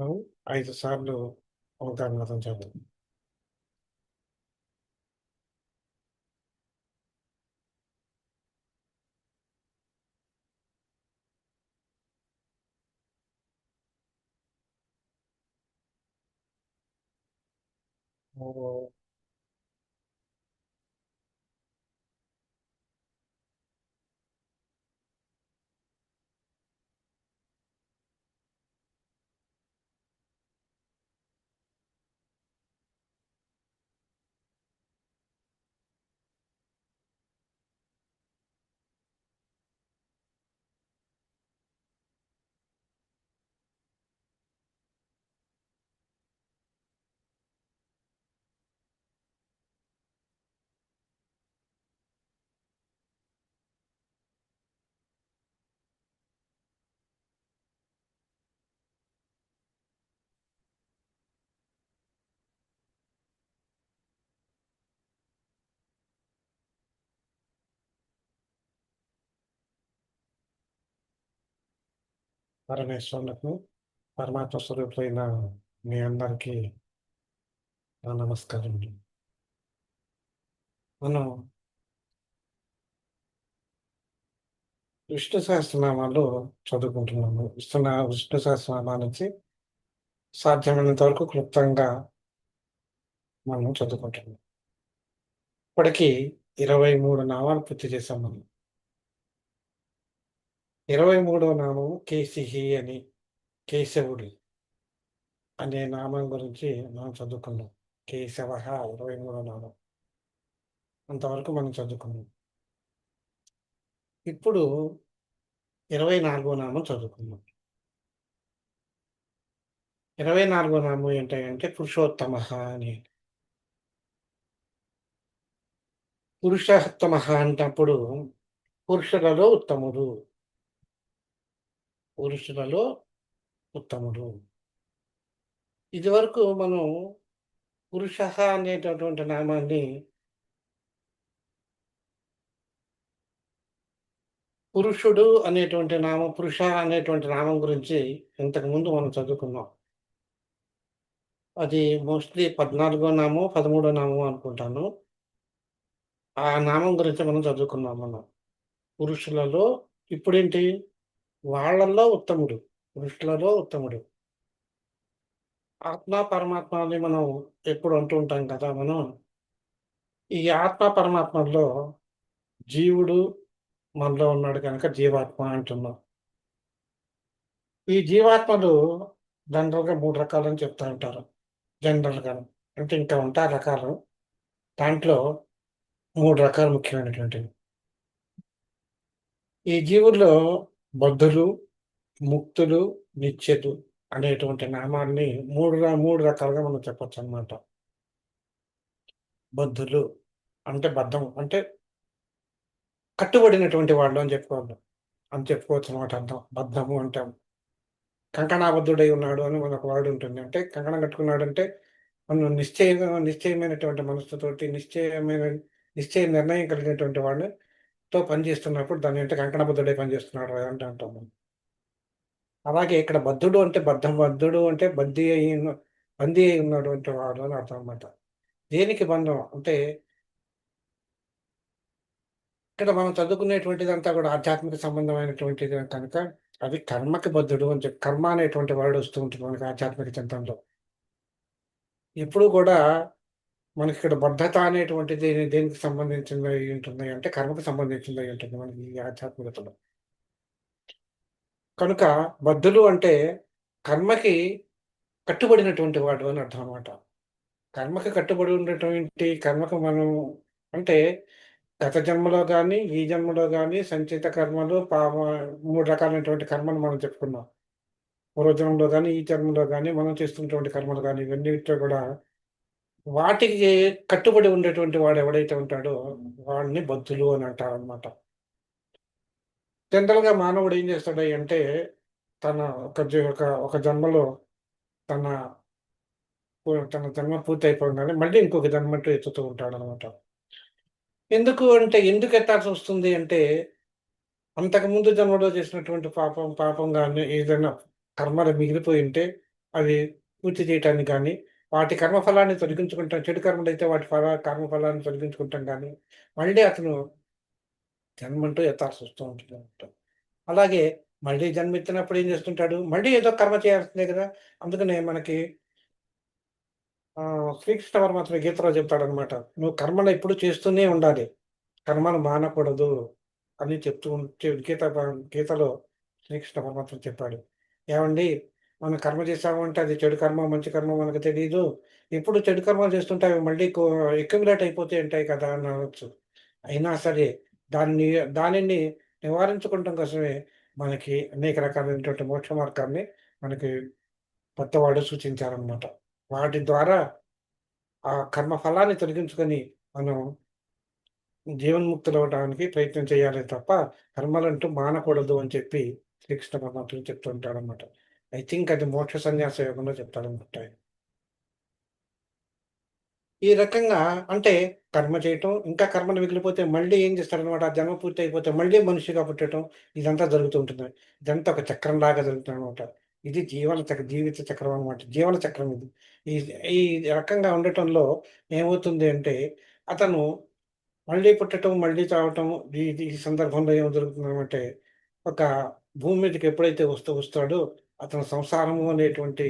మనం 5 సార్లు ఓంకారనాదం చేద్దాం. ఓహ్! పరమేశ్వరులకు, పరమాత్మ స్వరూపులైన మీ అందరికీ నా నమస్కారములు. మనం విష్ణు సహస్రనామాలు చదువుకుంటున్నాము. విష్ణు సహస్రనామాల నుంచి సాధ్యమైనంత వరకు క్లుప్తంగా మనం చదువుకుంటున్నాం. ఇప్పటికి 23 నామాలు పూర్తి చేశాం మనం. 23వ నామం కేశిహి అని, కేశవుడు అనే నామం గురించి మనం చదువుకున్నాం. కేశవః 23వ నామం. అంతవరకు మనం చదువుకున్నాం. ఇప్పుడు 24వ నామం చదువుకుందాం. 24వ నామం ఏంటంటే పురుషోత్తమః అని. పురుషోత్తమః అంటప్పుడు పురుషులలో ఉత్తముడు. పురుషులలో ఉత్తముడు. ఇదివరకు మనం పురుషః అనేటటువంటి నామాన్ని పురుషుడు అనేటువంటి నామం, పురుష అనేటువంటి నామం గురించి ఇంతకుముందు మనం చదువుకున్నాం. అది మోస్ట్‌లీ 14 నామమో, 13 నామమో అనుకుంటాను. ఆ నామం గురించి మనం చదువుకున్నాం మనం. పురుషులలో ఇప్పుడేంటి? వాళ్ళలో ఉత్తముడు. పురుషులలో ఉత్తముడు. ఆత్మ, పరమాత్మ అని మనం ఎప్పుడు అంటూ ఉంటాం కదా మనం. ఈ ఆత్మ, పరమాత్మల్లో జీవుడు మనలో ఉన్నాడు కనుక జీవాత్మ అంటున్నాం. ఈ జీవాత్మలు జనరల్‌గా 3 రకాలని చెప్తా ఉంటారు. జనరల్‌గాను. అంటే ఇంకా ఉంటాయి రకాలు. దాంట్లో 3 రకాలు ముఖ్యమైనటువంటివి. ఈ జీవుల్లో బద్ధులు, ముక్తులు, నిత్యులు అనేటువంటి నామాన్ని 3 రకాలుగా మనం చెప్పొచ్చనమాట. బద్ధులు అంటే బద్ధం అంటే కట్టుబడినటువంటి వాళ్ళు అని చెప్పుకోవాలి. అని చెప్పుకోవచ్చనమాట అర్థం. బద్ధము అంటే కంకణాబద్ధుడై ఉన్నాడు అని మనకు వర్డ్ ఉంటుంది. అంటే కంకణం కట్టుకున్నాడంటే మనం నిశ్చయమైనటువంటి మనస్సుతోటి నిశ్చయ నిర్ణయం కలిగినటువంటి వాడితో పని చేస్తున్నప్పుడు దాన్ని అంటే కంకణబద్ధుడై పనిచేస్తున్నాడు అంటే అంటాం మనం. అలాగే ఇక్కడ బద్ధుడు అంటే బందీ అయి ఉన్నటువంటి వాడు అని అర్థం అనమాట. దేనికి బంధం అంటే ఇక్కడ మనం చదువుకునేటువంటిదంతా కూడా ఆధ్యాత్మిక సంబంధమైనటువంటిది కనుక అది కర్మకి బద్ధుడు అని చెప్పి కర్మ అనేటువంటి వర్డ్ వస్తూ ఉంటుంది మనకి ఆధ్యాత్మిక చింతనలో. ఎప్పుడూ కూడా మనకిక్కడ బద్ధత అనేటువంటిది దేనికి సంబంధించిందై ఉంటుంది అంటే కర్మకు సంబంధించిందై ఉంటుంది మనకి ఈ ఆధ్యాత్మికతలో. కనుక బద్ధులు అంటే కర్మకి కట్టుబడినటువంటి వాడు అని అర్థం అనమాట. కర్మకి కట్టుబడి ఉండటం ఏంటి? కర్మకు మనం అంటే గత జన్మలో గాని, ఈ జన్మలో గాని సంచిత కర్మలు, 3 రకాలైనటువంటి కర్మలు మనం చెప్పుకున్నాం. పూర్వజన్మలో గాని, ఈ జన్మలో గాని మనం చేస్తున్నటువంటి కర్మలు గాని ఇవన్నిటిలో కూడా వాటికి కట్టుబడి ఉండేటువంటి వాడు ఎవడైతే ఉంటాడో వాడిని బద్ధులు అని అంటారనమాట. జనరల్‌గా మానవుడు ఏం చేస్తాడు తన ఒక జన్మలో తన తన జన్మ పూర్తయిపోగానే మళ్ళీ ఇంకొక జన్మంటూ ఎత్తుతూ ఉంటాడనమాట. ఎందుకు ఎత్తాల్సొస్తుంది అంటే, అంతకుముందు జన్మలో చేసినటువంటి పాపం గాని, ఏదైనా కర్మలు మిగిలిపోయుంటే, అవి పూర్తి చేయటానికి గానీ, వాటి కర్మఫలాన్ని తొలగించుకుంటాం. చెడు కర్మలైతే వాటి కర్మఫలాన్ని తొలగించుకుంటాం గానీ, మళ్ళీ అతను జన్మంటూ ఎత్తాల్సొస్తూ ఉంటుందనమాట. అలాగే మళ్ళీ జన్మెత్తినప్పుడు ఏం చేస్తుంటాడు? మళ్ళీ ఏదో కర్మ చేయాల్సిందే గదా! అందుకనే మనకి శ్రీకృష్ణ పరమాత్మ గీతలో చెప్తాడనమాట. "నువ్వు కర్మను ఎప్పుడు చేస్తూనే ఉండాలి. కర్మను మానకూడదు" అని చెప్తూ గీతలో శ్రీకృష్ణ పరమాత్మ చెప్పాడు. ఏవండీ మనం కర్మ చేశాము అంటే అది చెడు కర్మ, మంచి కర్మ మనకు తెలీదు. ఎప్పుడు చెడు కర్మలు చేస్తుంటే అవి మళ్ళీ అక్యుములేట్ అయిపోతూ ఉంటాయి కదా! అని అనొచ్చు. అయినా సరే దాన్ని దానిని నివారించుకోవటం కోసమే మనకి అనేక రకాలైనటువంటి మోక్ష మార్గాన్ని మనకి పెద్దవాళ్ళు సూచించారనమాట. వాటి ద్వారా ఆ కర్మ ఫలాన్ని తొలగించుకొని మనం జీవన్ముక్తులవ్వడానికి ప్రయత్నం చేయాలే తప్ప, కర్మలంటూ మానకూడదు అని చెప్పి శ్రీకృష్ణ పరమాత్ముడు చెప్తూ ఉంటాడనమాట. ఐ థింక్ అది మోక్ష సన్యాస యోగంలో చెప్తాడనుకుంటా ఆయన. ఈ రకంగా అంటే కర్మ చేయటం, ఇంకా కర్మలు మిగిలిపోతే మళ్ళీ ఏం చేస్తాడనమాట, ఆ జన్మ పూర్తి అయిపోతే మళ్ళీ మనిషిగా పుట్టటం ఇదంతా జరుగుతూ ఉంటుంది. ఇదంతా ఒక చక్రంలాగా జరుగుతుందనమాట. ఇది జీవిత చక్రం అనమాట. జీవన చక్రం ఇది. ఈ ఈ రకంగా ఉండటంలో ఏమవుతుంది అంటే, అతను మళ్ళీ పుట్టటం, మళ్ళీ చావటం ఈ సందర్భంలో ఏం జరుగుతుందనంటే, ఒక భూమి మీదకి ఎప్పుడైతే వస్తాడో, అతను సంసారము అనేటువంటి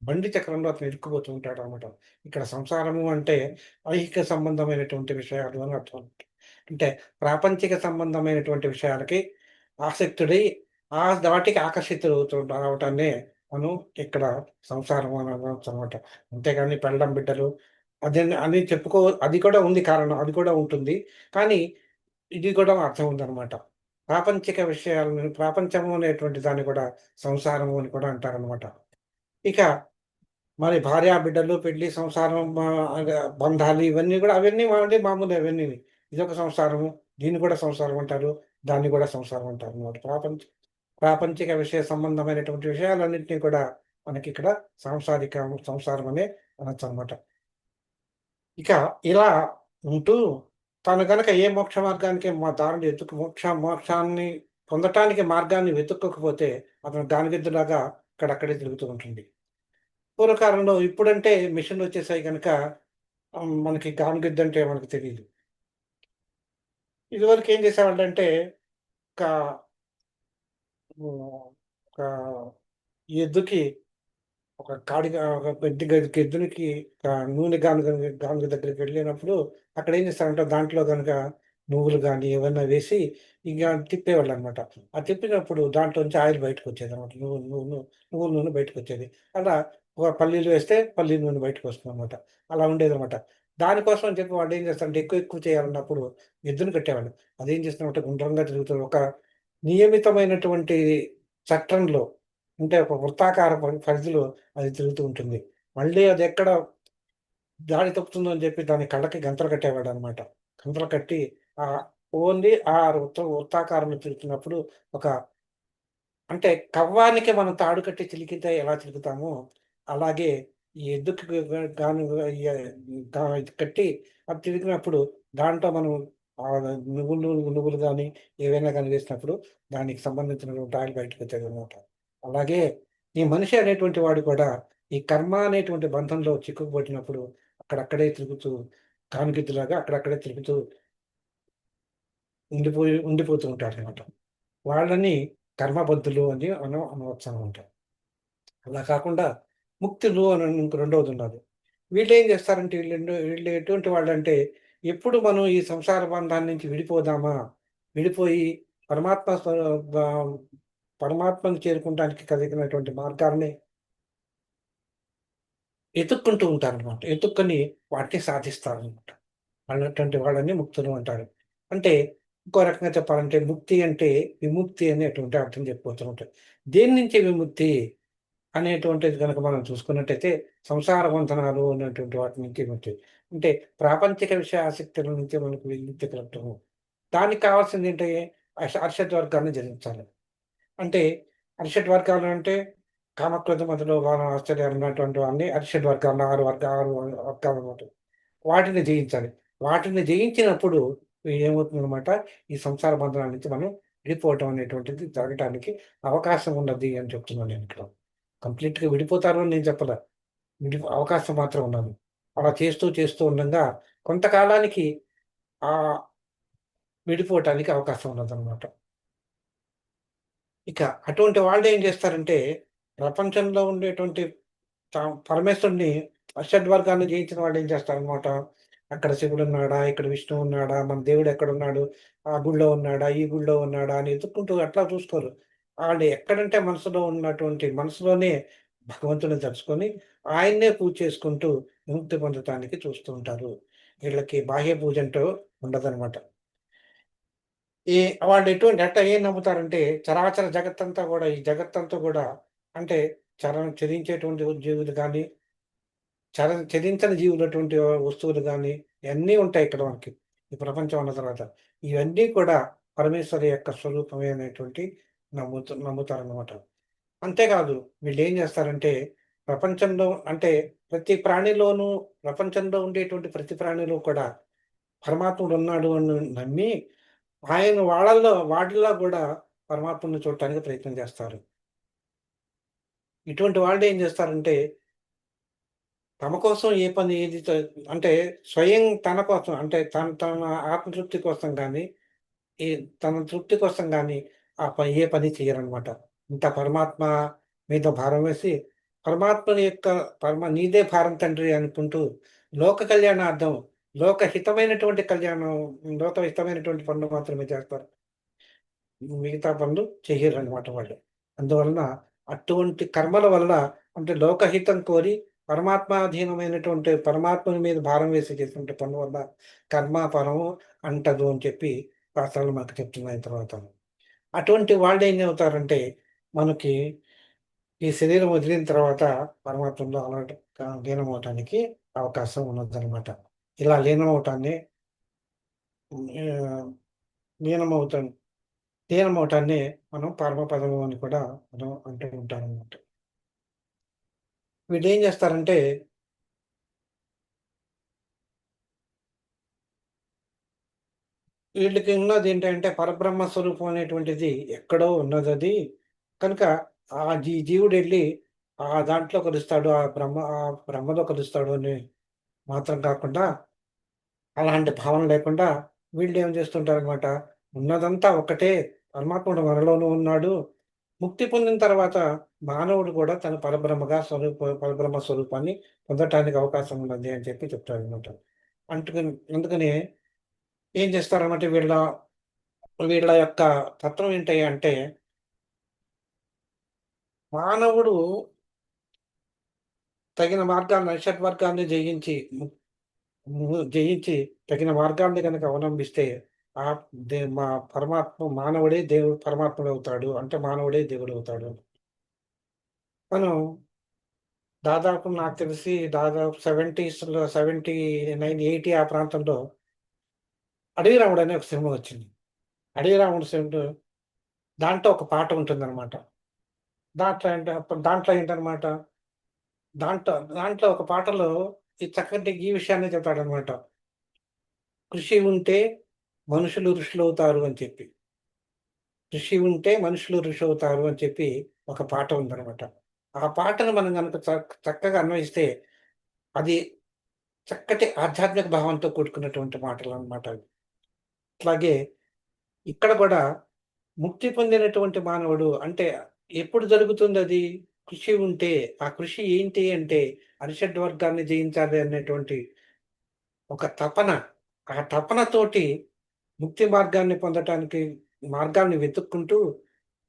బండి చక్రంలో అతను ఇరుక్కుపోతూ ఉంటాడనమాట. ఇక్కడ సంసారము అంటే ఐహిక సంబంధమైనటువంటి విషయాలు అని అర్థం. అంటే ప్రాపంచిక సంబంధమైనటువంటి విషయాలకి ఆసక్తుడై, వాటికి ఆకర్షితుడవుతూ రావటాన్నే మనం ఇక్కడ సంసారం అని అనొచ్చనమాట. అంతేగాని పెళ్ళాం, బిడ్డలు అని అది కూడా ఉంది కారణం. అది కూడా ఉంటుంది. కానీ ఇది కూడా అర్థం ఉందనమాట. ప్రాపంచిక విషయాలను ప్రాపంచము అనేటువంటి దాన్ని కూడా సంసారము అని కూడా అంటారనమాట. ఇక మరి భార్య, బిడ్డలు, పెళ్లి, సంసారం బంధాలు ఇవన్నీ గూడా అవన్నీ మామూలే అవన్నీని. ఇదొక సంసారము. దీన్ని కూడా సంసారం అంటారు. దాన్ని కూడా సంసారం అంటారనమాట. ప్రాపంచిక విషయ సంబంధమైనటువంటి విషయాలన్నిటిని కూడా మనకిక్కడ సంసారం అనే అనొచ్చనమాట. ఇక ఇలా ఉంటూ తను గనక ఏ మోక్ష మార్గానికి దారిని మోక్షాన్ని పొందటానికి మార్గాన్ని వెతుక్కోకపోతే అతను గానిగెద్దులాగా అక్కడక్కడే తిరుగుతూ ఉంటుంది. పూర్వకాలంలో ఇప్పుడంటే మిషన్‌లొచ్చేసాయి గనక మనకి గానుగిద్దంటే మనకు తెలీదు. ఇదివరకు ఏం చేసేవాళ్ళంటే ఒక హ్మ్. ఒక ఎద్దుకి ఒక పెద్ద ఎద్దునికి నూనె గానుగ దగ్గరికి వెళ్ళినప్పుడు అక్కడేం చేస్తారంటే దాంట్లో గనుక నువ్వులు గాని ఏవన్నా వేసి ఇంక తిప్పేవాళ్ళనమాట. ఆ తిప్పినప్పుడు దాంట్లోంచి ఆయిల్ బయటకొచ్చేదనమాట. నువ్వుల నూనె బయటకొచ్చేది. అలా పల్లీలు వేస్తే పల్లి నూనె బయటకొస్తుందనమాట. అలా ఉండేదనమాట. దానికోసం అని చెప్పి వాళ్ళేం చేస్తారంటే ఎక్కువ చేయాలన్నప్పుడు ఎద్దుని కట్టేవాళ్ళు. అదేం చేస్తుందంటే గుండ్రంగా తిరుగుతది. ఒక నియమితమైనటువంటి చట్రంలో అంటే ఒక వృత్తాకార పరిధిలో అది తిరుగుతూ ఉంటుంది. మళ్ళీ అదెక్కడ దారి తప్పుతుందో అని చెప్పి దాని కళ్ళకి గంతలు కట్టేవాడనమాట. గంతలు కట్టి ఆహ్, ఓన్లీ ఆ వృత్తాకారంలో తిరుగుతున్నప్పుడు ఒక అంటే కవ్వానికి మనం తాడు కట్టి చిలికితే ఎలా చిలుకుతామో, అలాగే ఈ ఎద్దుకి గాను య ఇది కట్టి అది తిరిగినప్పుడు దాంట్లో మనం ఆహ్, నువ్వులు గాని, ఏవైనా గాని వేసినప్పుడు దానికి సంబంధించినటువంటి ఆయిల్ బయటకొచ్చేదనమాట. అలాగే ఈ మనిషి అనేటువంటి వాడు కూడా ఈ కర్మ అనేటువంటి బంధంలో చిక్కుకుపోయినప్పుడు అక్కడక్కడే తిరుగుతూ కానుగిద్దులాగా అక్కడక్కడే తిరుగుతూ ఉండిపోతూ ఉంటాడనమాట. వాళ్ళని కర్మబద్ధులు అని అనవచ్చనమాట. అలా కాకుండా ముక్తులు అని ఇంకో రెండోదున్నది. వీళ్ళేం చేస్తారంటే వీళ్ళు ఎటువంటి వాళ్ళంటే, ఎప్పుడు మనం ఈ సంసార బంధాన్ని నుంచి విడిపోదామా? విడిపోయి పరమాత్మ స్వరూ బ పరమాత్మను చేరుకుంటానికి కలిగినటువంటి మార్గాల్ని ఎతుక్కుంటూ ఉంటారనమాట. ఎతుక్కొని వాటిని సాధిస్తారనమాట. అన్నటువంటి వాళ్ళని ముక్తులు అంటారు. అంటే ఇంకో రకంగా చెప్పాలంటే ముక్తి అంటే విముక్తి అనేటువంటి అర్థం చెప్పవచ్చునమాట. దేని నుంచి విముక్తి? అనేటువంటిది గనక మనం చూసుకున్నట్టయితే, సంసార బంధనాలు అనేటువంటి వాటి నుంచి విముక్తి. అంటే ప్రాపంచిక విషయ ఆసక్తుల నుంచి మనకు విముక్తి కలగటము. దానికి కావాల్సిందేంటి? అరిషడ్ వర్గాన్ని జయించాలి. అంటే అరిషడ్ వర్గాలు అంటే కామక్రోధ మధులో గాన ఆశ్చర్యాలు ఉన్నటువంటి వాన్ని అరిషడ్ వర్గాలు 6 వర్గాలన్నమాట. వాటిని జయించాలి. వాటిని జయించినప్పుడు ఏమవుతుందనమాట, ఈ సంసార బంధనాల నుంచి మనం విడిపోవటం అనేటువంటిది జరగటానికి అవకాశం ఉన్నది అని చెప్తున్నాను నేనిక్కడ. కంప్లీట్‌గా విడిపోతారు అని నేను చెప్పలే. అవకాశం మాత్రం ఉన్నది. అలా చేస్తూ చేస్తూ ఉండంగా కొంతకాలానికి ఆహ్, విడిపోవటానికి అవకాశం ఉన్నదనమాట. ఇక అటువంటి వాళ్ళేం జేస్తారంటే, ప్రపంచంలో ఉండేటువంటి త పరమేశ్వరుడిని షడ్వర్గాన్ని జయించిన వాళ్ళేం చేస్తారనమాట, అక్కడ శివుడున్నాడా? ఇక్కడ విష్ణువు ఉన్నాడా? మన దేవుడెక్కడున్నాడు? ఆ గుడిలో ఉన్నాడా? ఈ గుడిలో ఉన్నాడా? అని ఎతుక్కుంటూ అట్లా చూసుకోరు. ఆళ్ళు ఎక్కడంటే మనసులోనే భగవంతుడిని తలుచుకొని, ఆయన్నే పూజ చేసుకుంటూ విముక్తి పొందటానికి చూస్తూ ఉంటారు. ఈళ్ళకి బాహ్య పూజంటూ ఉండదనమాట. ఈ వాళ్ళెటువంటి ఏం నమ్ముతారంటే, చరాచర జగత్తంతా గూడా, ఈ జగత్తంతా గూడా అంటే చెరించేటువంటి జీవులు గాని, చెరించని జీవులటువంటి వస్తువులు గాని, ఇయన్నీ ఉంటాయి ఇక్కడ మనకి. ఈ ప్రపంచం అన్న తర్వాత. ఇవన్నీ కూడా పరమేశ్వరి యొక్క స్వరూపమే అనేటువంటి నమ్ముతారనమాట. అంతేకాదు వీళ్ళేం జేస్తారంటే, ప్రపంచంలో అంటే ప్రతి ప్రాణిలోనూ ప్రపంచంలో ఉండేటువంటి ప్రతి ప్రాణిలో కూడా పరమాత్ముడున్నాడు అని నమ్మి వాటిల్లో గూడా పరమాత్మని చూడటానికి ప్రయత్నం జేస్తారు. ఇటువంటి వాళ్ళేం జేస్తారంటే, తమ కోసం ఏ పని ఏది చ అంటే స్వయం తన కోసం అంటే తన ఆత్మతృప్తి కోసం గాని, ఈ తన తృప్తి కోసం గాని ఏ పని చెయ్యరనమాట. పరమాత్మ మీద భారం వేసి, పరమాత్మని యొక్క నీదే భారం తండ్రి అనుకుంటూ లోక కళ్యాణార్థం, లోకహితమైనటువంటి పనులు మాత్రమే చేస్తారు. మిగతా పనులు చెయ్యరనమాట వాళ్ళు. అందువలన అటువంటి కర్మల వల్ల అంటే లోకహితం కోరి పరమాత్మాధీనమైనటువంటి పరమాత్మని మీద భారం వేసి చేసినటువంటి పనుల వల్ల ఫలము అంటదు అని చెప్పి శాస్త్రాలు మనకు చెప్తున్నాయి తర్వాత. అటువంటి వాళ్ళేం అవుతారంటే మనకి ఈ శరీరం వదిలిన తర్వాత పరమాత్మలో లీనమవ్వటానికి అవకాశం ఉన్నదనమాట. ఇలా ఆహ్, లీనమవుతాం లీనమవ్వటాన్ని మనం పరమపదము అని కూడా మనం అంటూ ఉంటామనమాట. వీళ్ళేం జేస్తారంటే, వీళ్ళకి ఉన్నదేంటంటే పరబ్రహ్మ స్వరూపం అనేటువంటిది ఎక్కడో ఉన్నదది. కనుక జీవుడెళ్ళి దాంట్లో కలుస్తాడు. ఆ బ్రహ్మలో కలుస్తాడు అని మాత్రం కాకుండా, అలాంటి భావన లేకుండా వీళ్ళేం చేస్తుంటారనమాట, ఉన్నదంతా ఒకటే, పరమాత్ముడు మనలోనూ ఉన్నాడు. ముక్తి పొందిన తర్వాత మానవుడు కూడా తన పరబ్రహ్మ స్వరూపాన్ని పొందటానికి అవకాశం ఉన్నది అని చెప్పి చెప్తారనమాట. అందుకని ఏం చేస్తారన్నమాట వీళ్ళ యొక్క తత్వం ఏంటి అంటే, మానవుడు తగిన మార్గాన్ని షడ్వర్గాన్ని జయించి తగిన మార్గాన్ని గనక అవలంబిస్తే ఆహ్, దే మా మానవుడే పరమాత్ముడవుతాడు. అంటే మానవుడే దేవుడవుతాడు. మనం దాదాపు నాకు తెలిసి దాదాపు 70స్‌లో 79, 80 ఆ ప్రాంతంలో 'అడవి రాముడు' అనే ఒక సినిమా వచ్చింది. 'అడవి రాముడు' దాంట్లో ఒక పాట ఉంటుందనమాట. దాంట్లో ఏంటనమాట, దాంట్లో ఒక పాటలో ఈ విషయాన్నే చెప్తాడనమాట. కృషి ఉంటే మనుషులు ఋషులవుతారు అని చెప్పి. కృషి ఉంటే మనుషులు ఋషులవుతారు అని చెప్పి ఒక పాట ఉందనమాట. ఆ పాటను మనం గనక చక్కగా అన్వయిస్తే అది చక్కటి ఆధ్యాత్మిక భావంతో కూడుకున్నటువంటి మాటలనమాట అవి. అట్లాగే ఇక్కడ గూడా ముక్తి పొందినటువంటి మానవుడు అంటే ఎప్పుడు జరుగుతుందది? కృషి ఉంటే, ఆ కృషి ఏంటి అంటే అరిషడ్ వర్గాన్ని జయించాలి అనేటువంటి ఒక తపన. ఆ తపనతోటి ముక్తి మార్గాన్ని వెతుక్కుంటూ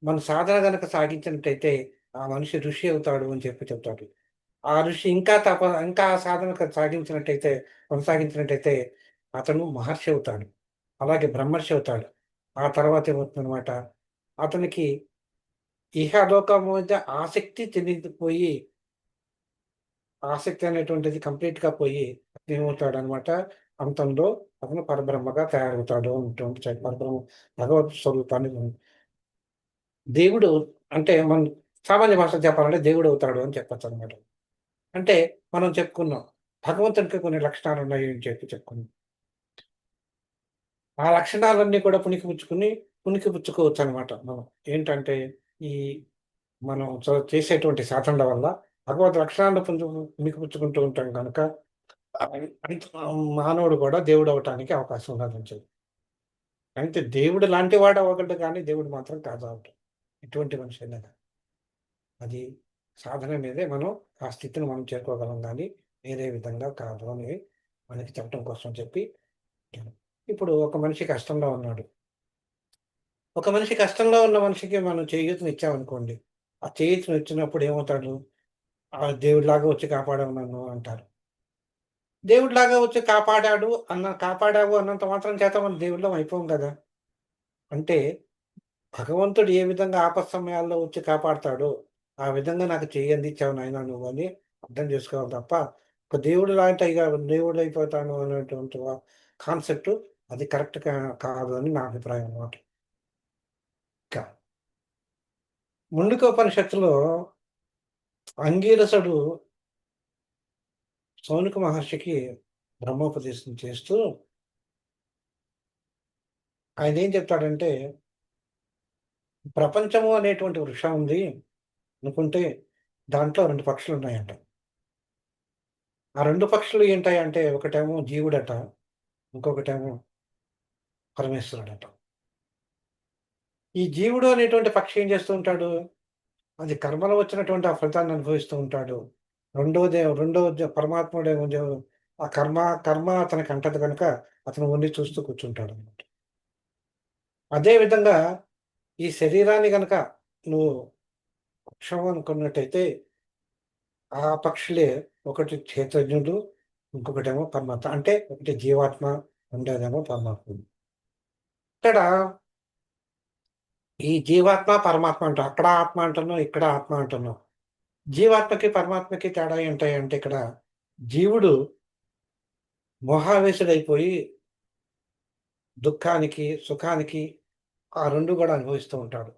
మన సాధన గనక సాగించినట్టయితే ఆ మనిషి ఋషి అవుతాడు అని చెప్పి చెప్తాడు. ఆ ఋషి ఇంకా ఆ సాధన కొనసాగించినట్టయితే అతను మహర్షి అవుతాడు. అలాగే బ్రహ్మర్షి అవుతాడు. ఆ తర్వాత ఏమవుతుందనమాట, అతనికి ఇహలోకం మీద ఆసక్తి అనేటువంటిది కంప్లీట్‌గా పోయి ఏమవుతాడనమాట, అంతంలో అతను పరబ్రహ్మగా తయారవుతాడు అనేటువంటి భగవత్ స్వరూపాన్ని దేవుడు అంటే సామాన్య భాషలో చెప్పాలంటే దేవుడవుతాడు అని చెప్పొచ్చనమాట. అంటే మనం చెప్పుకున్నాం. భగవంతునికి కొన్ని లక్షణాలున్నాయి అని చెప్పుకున్నాం. ఆ లక్షణాలన్నీ కూడా పుణికిపుచ్చుకోవచ్చనమాట మనం. ఏంటంటే ఈ మనం చేసేటువంటి సాధనల వల్ల భగవద్ లక్షణాలను పుణికిపుచ్చుకుంటూ ఉంటాం కనుక అంత మానవుడు కూడా దేవుడు అవటానికి అవకాశం ఉన్నదని చెప్పి. అయితే దేవుడు లాంటి వాడు అవ్వగలడు కానీ దేవుడు మాత్రం కాదు అవటం. ఎటువంటి మనిషి అయినా గాని. అది సాధన మీదే మనం ఆ స్థితిని మనం చేరుకోగలం గానీ, వేరే విధంగా కాదు అని మనకి చెప్పడం కోసం చెప్పి ఇప్పుడు ఒక మనిషి కష్టంలో ఉన్నాడు. ఒక మనిషి కష్టంలో ఉన్న మనిషికి మనం చేయూతనిచ్చామనుకోండి. ఆ చేయూతనిచ్చినప్పుడు ఏమవుతాడు? దేవుడిలాగా వచ్చి కాపాడావు నన్ను అంటారు. దేవుడిలాగా వచ్చి కాపాడావు అన్నంత మాత్రం చేత మనం దేవుళ్ళం అయిపోం గదా! అంటే భగవంతుడు ఏ విధంగా ఆపత్ సమయాల్లో వచ్చి కాపాడతాడో, ఆ విధంగా నాకు చెయ్యి అందించావు నాయనా నువ్వని అర్థం చేసుకోవాలి తప్ప, ఒక దేవుడు లాంటి ఇగ దేవుడయిపోతాను అనేటువంటి కాన్సెప్ట్ అది కరెక్ట్ కాదు అని నా అభిప్రాయం అన్నమాట. ఇంకా ముండుకోపనిషత్తులో అంగీరసుడు శౌనక మహర్షికి బ్రహ్మోపదేశం చేస్తూ ఆయనేం చెప్తాడంటే, ప్రపంచము అనేటువంటి వృక్షం ఉంది అనుకుంటే, దాంట్లో 2 పక్షులున్నాయంట. ఆ 2 పక్షులు ఏంటయంటే, ఒకటేమో జీవుడట, ఇంకొకటేమో పరమేశ్వరుడట. ఈ జీవుడు అనేటువంటి పక్షి ఏం చేస్తూ ఉంటాడు? అది కర్మలో వచ్చినటువంటి ఆ ఫలితాన్ని అనుభవిస్తూ ఉంటాడు. రెండో పరమాత్ముడేమో ఆ కర్మ అతనికి అంటదు గనుక, అతను ఓన్లీ చూస్తూ కూర్చుంటాడనమాట. అదే విధంగా ఈ శరీరాన్ని గనక నువ్వు వృక్షం అనుకున్నట్టయితే, ఆ పక్షులే ఒకటి చైతన్యుడు, ఇంకొకటేమో పరమాత్మ. అంటే ఒకటి జీవాత్మ, రెండోదేమో పరమాత్మ. ఇక్కడ ఈ జీవాత్మ, పరమాత్మ అంటాం. అక్కడ ఆత్మ అంటున్నాం, ఇక్కడ ఆత్మ అంటున్నాం. జీవాత్మకి, పరమాత్మకి తేడా ఏంటంటే ఇక్కడ జీవుడు మోహావేశుడైపోయి దుఃఖానికి, సుఖానికి ఆ 2 గూడా అనుభవిస్తూ ఉంటాడు.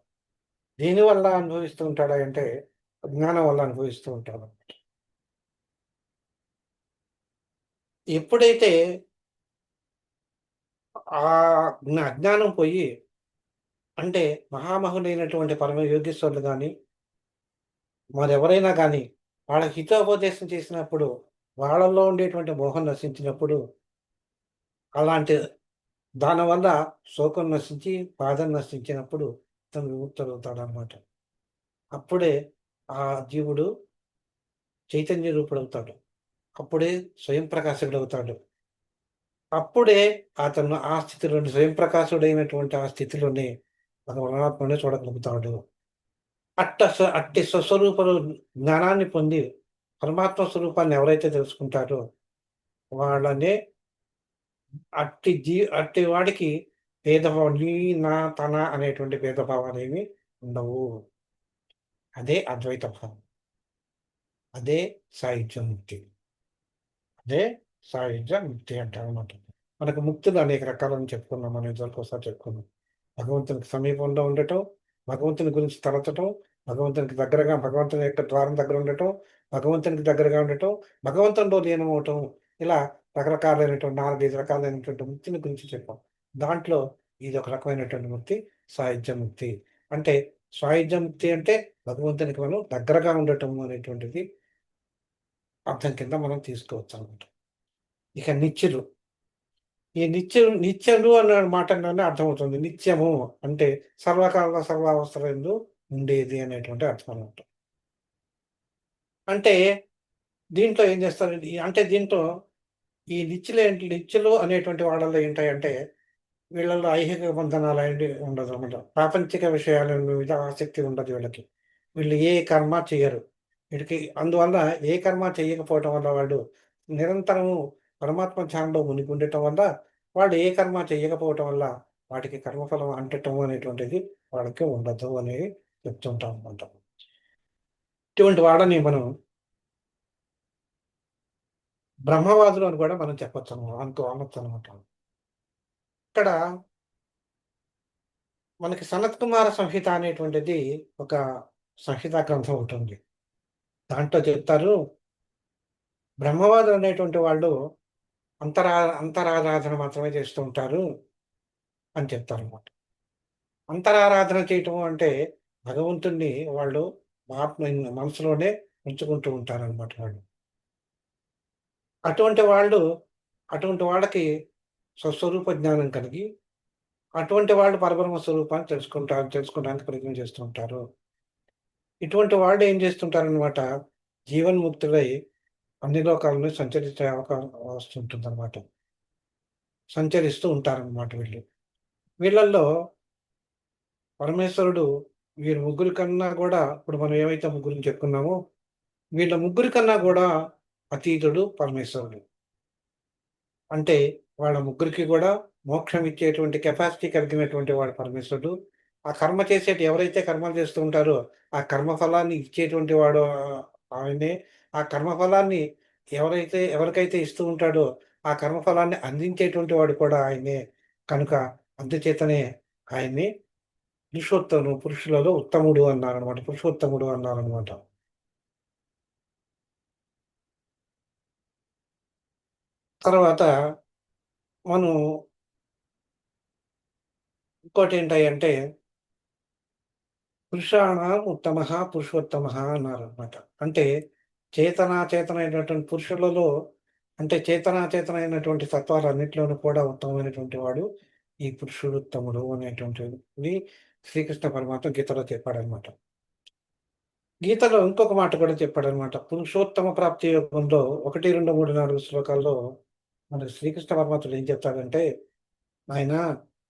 దేనివల్ల అనుభవిస్తూ ఉంటాడంటే, జ్ఞానం వల్ల అనుభవిస్తూ ఉంటాడు. ఎప్పుడైతే అజ్ఞానం పోయి అంటే మహామహులైనటువంటి పరమ యోగీశ్వరులు గాని, మరెవరైనా గాని వాళ్ళకి హితోపదేశం చేసినప్పుడు, వాళ్ళలో ఉండేటువంటి మోహం నశించినప్పుడు, అలాంటి దానివల్ల శోకం నశించి, బాధ నశించినప్పుడు తను విముక్తుడవుతాడనమాట. అప్పుడే ఆ జీవుడు చైతన్య రూపుడవుతాడు. అప్పుడే స్వయం ప్రకాశకుడవుతాడు. అప్పుడే అతను ఆ స్థితిలోని స్వయం ప్రకాశుడైనటువంటి ఆ స్థితిలోనే పరమాత్మని చూడగలుగుతాడు. అట్టి స్వస్వరూప జ్ఞానాన్ని పొంది పరమాత్మ స్వరూపాన్ని ఎవరైతే తెలుసుకుంటారో వాళ్ళనే అట్టి వాడికి భేదభావం నీ, నా, తన అనేటువంటి భేదభావాలేమి ఉండవు. అదే అద్వైత భావం. అదే సాయుధ్య ముక్తి. అదే సాయుధ్య ముక్తి అంటారనమాట. మనకు ముక్తులు అనేక రకాలని చెప్పుకున్నాం. మనం ఇదివరకు ఒకసారి చెప్పుకున్నాం. భగవంతునికి సమీపంలో ఉండటం, భగవంతుని గురించి తలచటం, భగవంతునికి దగ్గరగా భగవంతుని యొక్క ద్వారం దగ్గర ఉండటం, భగవంతునికి దగ్గరగా ఉండటం, భగవంతునిలో లీనమవ్వటం. ఇలా రకరకాలైనటువంటి 4, 5 రకాలైనటువంటి ముక్తిని గురించి చెప్పాం. దాంట్లో ఇదొక రకమైనటువంటి ముక్తి సాయుధ్య ముక్తి. అంటే సాయుధ్య ముక్తి అంటే భగవంతునికి మనం దగ్గరగా ఉండటం అనేటువంటిది అర్థం కింద మనం తీసుకోవచ్చనమాట. ఇక నిత్యులు. ఈ నిత్యులు అన్న మాటలోనే అర్థమవుతుంది. నిత్యము అంటే సర్వకాల సర్వావస్థలందు ఉండేది అనేటువంటి అర్థం అన్నమాట. అంటే దీంట్లో ఏం చేస్తారంటే అంటే దీంట్లో ఈ నిత్యులు అనేటువంటి వాళ్ళలో ఏంటంటే వీళ్ళలో ఐహిక బంధనాలనేవి ఉండదనమాట. ప్రాపంచిక విషయాల మీద ఆసక్తి ఉండదు వీళ్ళకి. వీళ్ళు ఏ కర్మ చెయ్యరు. వీళ్ళకి అందువల్ల ఏ కర్మ చెయ్యకపోవటం వల్ల వాళ్ళు నిరంతరము పరమాత్మ ధ్యానంలో మునిగి ఉండటం వల్ల వాళ్ళు ఏ కర్మ చెయ్యకపోవటం వల్ల వాటికి కర్మఫలం అంటటం అనేటువంటిది వాళ్ళకి ఉండదు అని చెప్తుంటాం అనమాట. ఇటువంటి వాళ్ళని మనం బ్రహ్మవాదులు అని కూడా మనం చెప్పొచ్చు అనొచ్చనమాట. ఇక్కడ మనకి సనత్ కుమార సంహిత అనేటువంటిది ఒక సంహితా గ్రంథం ఉంటుంది. దాంట్లో చెప్తారు, బ్రహ్మవాదులు అనేటువంటి వాళ్ళు అంతరారాధన మాత్రమే చేస్తూ ఉంటారు అని చెప్తారనమాట. అంతరారాధన చేయటం అంటే భగవంతుడిని వాళ్ళు మనసులోనే ఉంచుకుంటూ ఉంటారనమాట వాళ్ళు. అటువంటి వాళ్ళు అటువంటి వాళ్ళకి స్వస్వరూప జ్ఞానం కలిగి, అటువంటి వాళ్ళు పరబ్రహ్మ స్వరూపాన్ని తెలుసుకోవడానికి ప్రయత్నం చేస్తూ ఉంటారు. ఇటువంటి వాళ్ళు ఏం చేస్తుంటారనమాట, జీవన్ముక్తులై అన్ని లోకాలను సంచరించే అవకాశం వస్తుంటుందనమాట. సంచరిస్తూ ఉంటారనమాట వీళ్ళు. వీళ్ళల్లో పరమేశ్వరుడు వీరి ముగ్గురి కన్నా గూడా ఇప్పుడు మనం ఏవైతే ముగ్గురిని చెప్పుకున్నామో, వీళ్ళ ముగ్గురి కన్నా గూడా అతీతుడు పరమేశ్వరుడు. అంటే వాళ్ళ ముగ్గురికి గూడా మోక్షం ఇచ్చేటువంటి కెపాసిటీ కలిగినటువంటి వాడు పరమేశ్వరుడు. ఆ కర్మ చేసేటి ఎవరైతే కర్మలు చేస్తూ ఉంటారో, ఆ కర్మ ఫలాన్ని ఇచ్చేటువంటి వాడు ఆయనే. ఆ కర్మ ఫలాన్ని ఎవరికైతే ఇస్తూ ఉంటాడో, ఆ కర్మ ఫలాన్ని అందించేటువంటి వాడు కూడా ఆయనే. కనుక అందుచేతనే ఆయన్ని పురుషులలో ఉత్తముడు అన్నారనమాట. పురుషోత్తముడు అన్నారనమాట. తర్వాత మనం ఇంకోటేంటంటే పురుషాణం ఉత్తమః పురుషోత్తమః అన్నారనమాట. అంటే చేతనాచేతనైనటువంటి పురుషులలో అంటే చేతనాచేతనైనటువంటి సత్వాలన్నిటిలోనూ కూడా ఉత్తమమైనటువంటి వాడు ఈ పురుషోత్తముడు అనేటువంటిది శ్రీకృష్ణ పరమాత్మ గీతలో చెప్పాడనమాట. గీతలో ఇంకొక మాట కూడా చెప్పాడనమాట. పురుషోత్తమ ప్రాప్తి యోగంలో 1, 2, 3, 4 శ్లోకాల్లో మనకి శ్రీకృష్ణ పరమాత్ముడు ఏం చెప్తాడంటే, నాయనా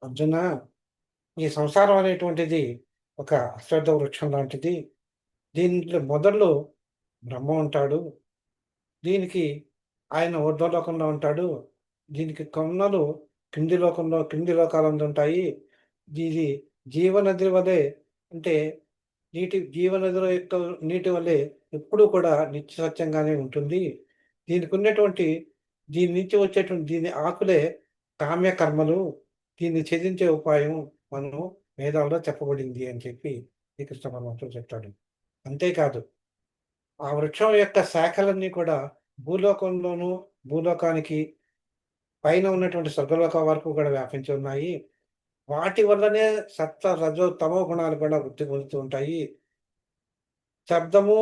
అర్జున, ఈ సంసారం అనేటువంటిది ఒక అశ్వత్థ వృక్షం లాంటిది. దీంట్లో మొదల్లో బ్రహ్మ ఉంటాడు. దీనికి ఆయన ఊర్ధ్వలోకంలో ఉంటాడు. దీనికి కొమ్మలు కింది లోకాలందుంటాయి. ఇది జీవనది వలె అంటే జీవనదిలో యొక్క నీటి వలె ఎప్పుడూ కూడా నిత్య సత్యంగానే ఉంటుంది. దీనికున్నటువంటి దీని నుంచి వచ్చేటువంటి దీని ఆకులే కామ్య కర్మలు. దీన్ని ఛేదించే ఉపాయం మనం వేదాల్లో చెప్పబడింది అని చెప్పి శ్రీకృష్ణ పరమాత్ముడు చెప్తాడు. అంతేకాదు ఆ వృక్షం యొక్క శాఖలన్నీ కూడా భూలోకంలోనూ, భూలోకానికి పైన ఉన్నటువంటి స్వర్గలోకం వరకు కూడా వ్యాపించి ఉన్నాయి. వాటి వల్లనే సత్వ, రజో, తమో గుణాలు కూడా వృద్ధి పొందుతూ ఉంటాయి. శబ్దము,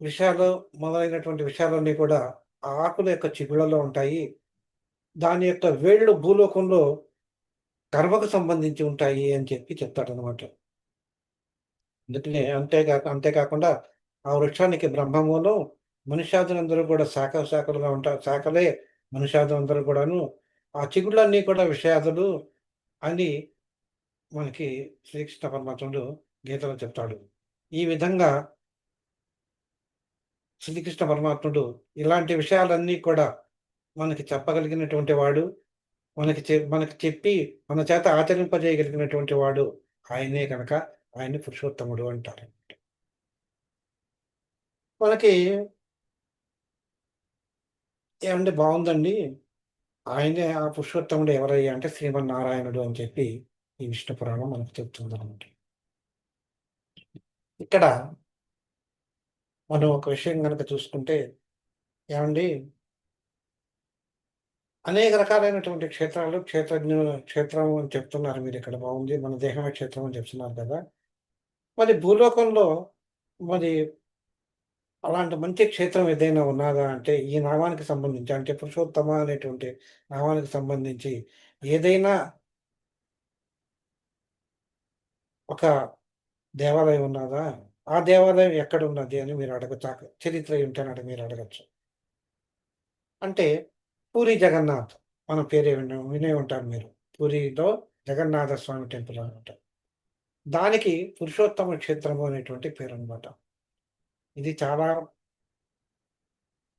విషయాలు మొదలైనటువంటి విషయాలన్నీ కూడా ఆ ఆకుల యొక్క చిగుళ్ళలో ఉంటాయి. దాని యొక్క వేళ్ళు భూలోకంలో కర్మకు సంబంధించి ఉంటాయి అని చెప్పి చెప్తాడనమాట. అందుకనే అంతేకాకుండా ఆ వృక్షానికి బ్రహ్మమూలం, మనుష్యాదులందరూ కూడా శాఖలుగా ఉంటారు. శాఖలే మనుష్యాదులందరూ కూడాను. ఆ చిగుళ్ళన్నీ కూడా విషయాదులు అని మనకి శ్రీకృష్ణ పరమాత్ముడు గీతలో చెప్తాడు. ఈ విధంగా శ్రీకృష్ణ పరమాత్ముడు ఇలాంటి విషయాలన్నీ కూడా మనకి చెప్పగలిగినటువంటి వాడు. మనకి చెప్పి మన చేత ఆచరింపజేయగలిగినటువంటి వాడు ఆయనే గనక ఆయన్ని పురుషోత్తముడు అంటారు. మనకి ఏవండీ బావుందండి. ఆయనే ఆ పురుషోత్తముడు ఎవరయ్యా అంటే శ్రీమన్నారాయణుడు అని చెప్పి ఈ విష్ణు పురాణం మనకు చెప్తుందనమాట. ఇక్కడ మనం ఒక విషయం గనక చూసుకుంటే ఏవండీ అనేక రకాలైనటువంటి క్షేత్రం అని చెప్తున్నారు మీరిక్కడ బావుంది. మన దేహమే క్షేత్రం అని చెప్తున్నారు కదా! మరి భూలోకంలో మరి అలాంటి మంచి క్షేత్రం ఏదైనా ఉన్నాదా అంటే, ఈ నామానికి సంబంధించి అంటే పురుషోత్తమ అనేటువంటి నామానికి సంబంధించి ఏదైనా ఒక దేవాలయం ఉన్నాదా? ఆ దేవాలయం ఎక్కడున్నది అని మీరు అడగొచ్చు. చరిత్ర ఏంటని మీరు అడగొచ్చు. అంటే పూరి జగన్నాథ్. మన పేరే వినే ఉంటారు మీరు. పూరిలో జగన్నాథ స్వామి టెంపుల్ అనమాట. దానికి పురుషోత్తమ క్షేత్రము అనేటువంటి పేరనమాట. ఇది చాలా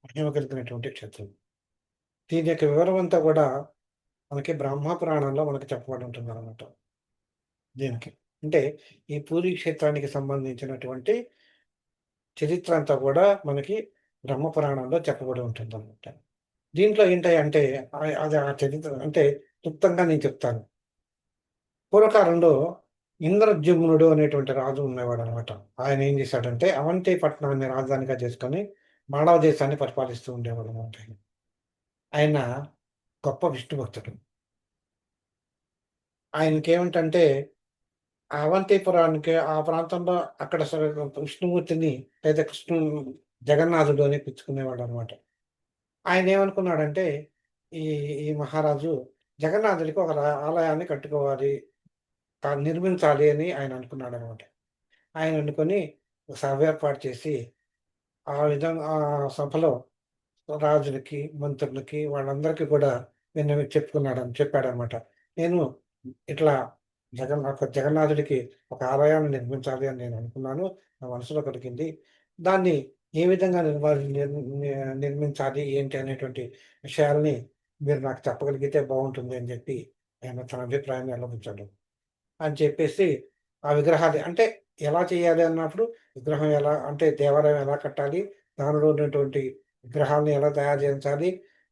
మహిమ కలిగినటువంటి క్షేత్రం. దీని యొక్క వివరం అంతా కూడా మనకి బ్రహ్మ పురాణంలో మనకి చెప్పబడి ఉంటుందనమాట. దీనికి. అంటే ఈ పూరీ క్షేత్రానికి సంబంధించినటువంటి చరిత్ర అంతా కూడా మనకి బ్రహ్మ పురాణంలో చెప్పబడి ఉంటుందనమాట. దీంట్లో ఏంటంటే అది ఆ చరిత్ర అంటే క్లుప్తంగా నేను చెప్తాను. పూర్వకాలంలో ఇంద్రద్యుమ్నుడు అనేటువంటి రాజు ఉండేవాడనమాట. ఆయన ఏం చేశాడంటే అవంతి పట్టణాన్ని రాజధానిగా చేసుకొని మాళవ దేశాన్ని పరిపాలిస్తూ ఉండేవాడనమాట ఆయన. ఆయన గొప్ప విష్ణు భక్తుడు. ఆయనకేమిటంటే అవంతిపురానికి ఆ ప్రాంతంలో అక్కడ విష్ణుమూర్తిని లేదా జగన్నాథుడు అని పిలుచుకునేవాడనమాట. ఆయనేమనుకున్నాడంటే, ఈ ఈ మహారాజు జగన్నాథుడికి ఒక ఆలయాన్ని కట్టుకోవాలి, నిర్మించాలి అని ఆయన అనుకున్నాడనమాట. ఆయన అనుకుని సభ ఏర్పాటు చేసి, ఆ విధంగా ఆ సభలో రాజులకి, మంత్రులకి వాళ్ళందరికీ కూడా చెప్పాడనమాట. నేను ఇట్లా జగన్నాథుడికి ఒక ఆలయాన్ని నిర్మించాలి అని నేను అనుకున్నాను. నా మనసులో కలిగింది. దాన్ని ఏ విధంగా నిర్మించాలి, ఏంటి అనేటువంటి విషయాల్ని మీరు నాకు చెప్పగలిగితే బావుంటుంది అని చెప్పి ఆయన తన అభిప్రాయాన్ని వెల్లబుచ్చాడు. అని చెప్పేసి ఆ విగ్రహాలు అంటే ఎలా చేయాలి అన్నప్పుడు విగ్రహం ఎలా అంటే దేవాలయం ఎలా కట్టాలి? దానిలో ఉన్నటువంటి విగ్రహాలను ఎలా తయారు చేయించాలి?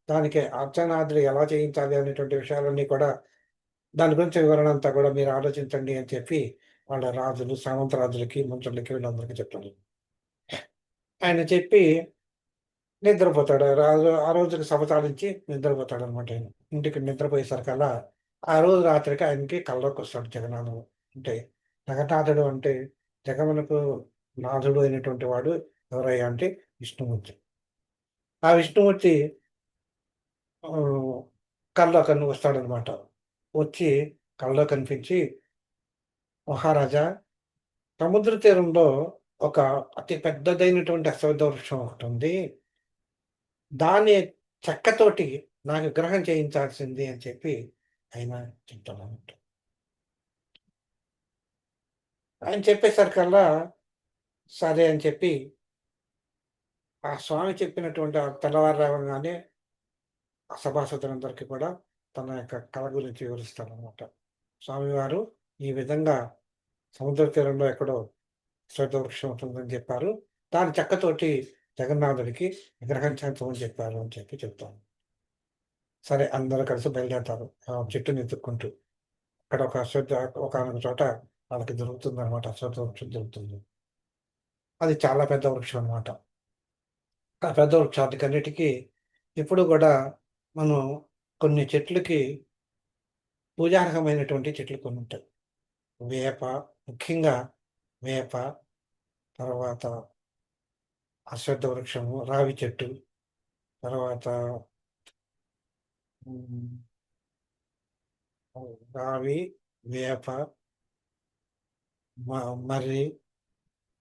దానికి అర్చనాదులు ఎలా చేయించాలి అనేటువంటి విషయాలన్నీ కూడా దాని గురించి వివరణ అంతా కూడా మీరు ఆలోచించండి అని చెప్పి వాళ్ళ రాజులు, సామంత రాజులకి, మంత్రులకి వీళ్ళందరికీ చెప్తాడు. ఆయన చెప్పి నిద్రపోతాడు. ఆ రోజుకి సభ చాలించి నిద్రపోతాడనమాట ఆయన. ఇంటికి నిద్రపోయేసరికల్లా ఆ రోజు రాత్రికి ఆయనకి కల్లోకొస్తాడు జగన్నాథుడు. అంటే జగన్నాథుడు అంటే జగమునకు నాథుడు అయినటువంటి వాడు ఎవరయ్యా అంటే విష్ణుమూర్తి. ఆ విష్ణుమూర్తి ఆహ్, కల్లో వస్తాడనమాట. వచ్చి కల్లో కనిపించి, "మహారాజా, సముద్ర తీరంలో ఒక అతి పెద్దదైనటువంటి అశ్వత్థ వృక్షం ఒకటుంది. దాన్ని చెక్కతోటి నాకు విగ్రహం చేయించాల్సింది" అని చెప్పి ఆయన చెప్తాడనమాట. ఆయన చెప్పేసరికల్లా సరే అని చెప్పి ఆ స్వామి చెప్పినటువంటి ఆ తెల్లవారు లేవంగానే ఆ సభాసదులందరికీ కూడా తన యొక్క కళ గురించి వివరిస్తాడనమాట. స్వామివారు ఈ విధంగా సముద్ర తీరంలో ఎక్కడో శ్వేతవృక్షం ఉంటుందని చెప్పారు. దాని చెక్కతోటి జగన్నాథుడికి విగ్రహం చేయించమని చెప్పారు అని చెప్పి చెప్తాను. సరే అందరూ కలిసి బయలుదేరతారు. ఆ చెట్టుని ఎతుక్కుంటూ. అక్కడ ఒకానొక చోట వాళ్ళకి దొరుకుతుందనమాట. అశ్వత్థ వృక్షం దొరుకుతుంది. అది చాలా పెద్ద వృక్షం అనమాట. ఆ పెద్ద వృక్షానికన్నిటికి ఎప్పుడు గూడా మనం కొన్ని చెట్లకి పూజార్హమైనటువంటి చెట్లు కొన్నుంటాయి. వేప, ముఖ్యంగా వేప, తర్వాత అశ్వత్థ వృక్షము, రావి చెట్టు, తర్వాత హ్మ్, రావి, వేప, మ మర్రి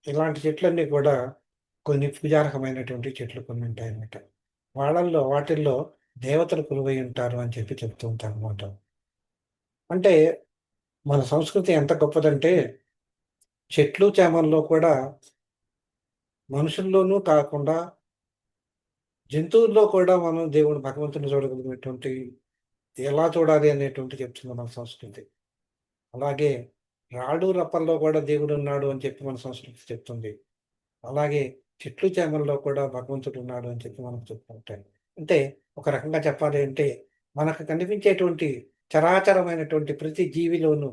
ఇలాంటి చెట్లన్నీ కూడా కొన్ని పూజార్హమైనటువంటి చెట్లు కొన్నుంటాయన్నమాట. వాటిల్లో దేవతలు కొలువై ఉంటారు అని చెప్పి చెప్తూ ఉంటారనమాట. అంటే మన సంస్కృతి ఎంత గొప్పదంటే చెట్లు, చేమల్లో కూడా మనుషుల్లోనూ కాకుండా జంతువుల్లో కూడా మనం భగవంతుడిని చూడగలిగినటువంటి ఎలా చూడాలి అనేటువంటిది చెప్తుంది మన సంస్కృతి. అలాగే రాళ్ళు, రప్పల్లో కూడా దేవుడున్నాడు అని చెప్పి మన సంస్కృతి చెప్తుంది. అలాగే చెట్లు, చేమల్లో కూడా భగవంతుడున్నాడు అని చెప్పి మనకు చెప్తూ ఉంటాయి. అంటే ఒక రకంగా చెప్పాలి అంటే మనకు కనిపించేటువంటి చరాచరమైనటువంటి ప్రతి జీవిలోనూ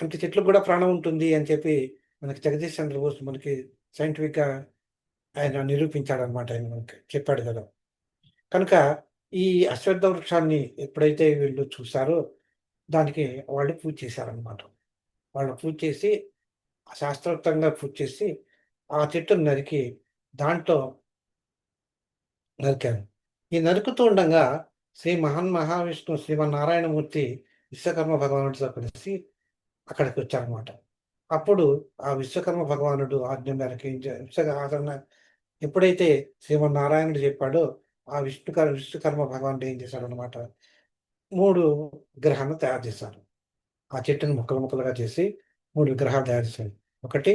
అంటే చెట్లకు కూడా ప్రాణం ఉంటుంది అని చెప్పి మనకి జగదీష్ చంద్రబోస్ మనకి సైంటిఫిక్‌గా ఆయన నిరూపించాడనమాట. ఆయన మనకి చెప్పాడు గదా! కనుక ఈ అశ్వత్థ వృక్షాన్ని ఎప్పుడైతే వీళ్ళు చూసారో దానికి వాళ్ళు పూజ చేశారనమాట. వాళ్ళు పూజ చేసి శాస్త్రోక్తంగా పూజ చేసి ఆ చెట్టుని నరికి దాంట్లో నరికారు. ఈ నరుకుతూ ఉండంగా మహావిష్ణువు శ్రీమన్నారాయణమూర్తి విశ్వకర్మ భగవానుడితో కలిసి అక్కడికొచ్చారనమాట. అప్పుడు ఆ విశ్వకర్మ భగవానుడు ఆజ్ఞ మేరకు ఏం చే విశ్వ ఆదరణ ఎప్పుడైతే శ్రీమన్నారాయణుడు చెప్పాడో, ఆ విశ్వకర్మ భగవానుడు ఏం చేశాడనమాట, 3 విగ్రహాలను తయారు చేశారు. ఆ చెట్టుని ముక్కలు ముక్కలుగా చేసి 3 విగ్రహాలు తయారు చేశాడు. ఒకటి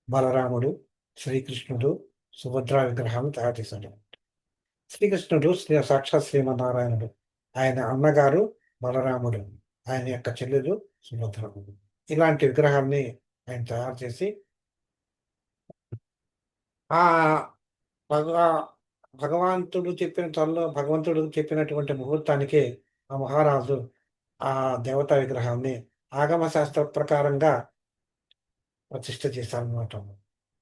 బలరాముడు, శ్రీకృష్ణుడు, సుభద్ర విగ్రహాలను తయారు చేశాడు. శ్రీకృష్ణుడు సాక్షాత్ శ్రీమన్నారాయణుడు. ఆయన అన్నగారు బలరాముడు. ఆయన యొక్క చెల్లెలు సుభద్ర. ఇలాంటి విగ్రహాన్ని ఆయన తయారు చేసి ఆహ్, భగవా భగవంతుడు చెప్పినటువంటి ముహూర్తానికే ఆ మహారాజు ఆ దేవతా విగ్రహాన్ని ఆగమ శాస్త్ర ప్రకారంగా ప్రతిష్ఠ చేశారనమాట.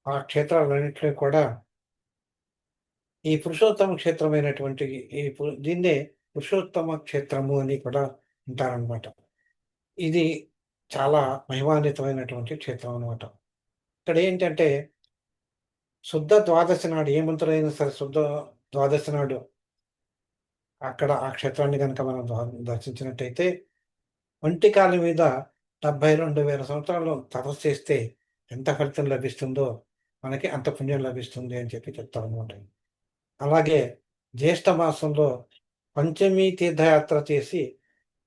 ఆ క్షేత్రాలన్నింటిలో కూడా ఈ పురుషోత్తమ క్షేత్రమైనటువంటి దీన్నే పురుషోత్తమ క్షేత్రము అని కూడా అంటారనమాట. ఇది చాలా మహిమాన్వితమైనటువంటి క్షేత్రం అనమాట. ఇక్కడ ఏంటంటే శుద్ధ ద్వాదశి నాడు ఏ మంతులైనా సరే శుద్ధ ద్వాదశి నాడు అక్కడ ఆ క్షేత్రాన్ని గనుక మనం దర్శించినట్టయితే ఒంటి కాలు మీద 72,000 సంవత్సరాలు తపస్సు చేస్తే ఎంత ఫలితం లభిస్తుందో మనకి అంత పుణ్యం లభిస్తుంది అని చెప్పి చెప్తారనమాట. అలాగే జ్యేష్ఠ మాసంలో పంచమి తీర్థయాత్ర చేసి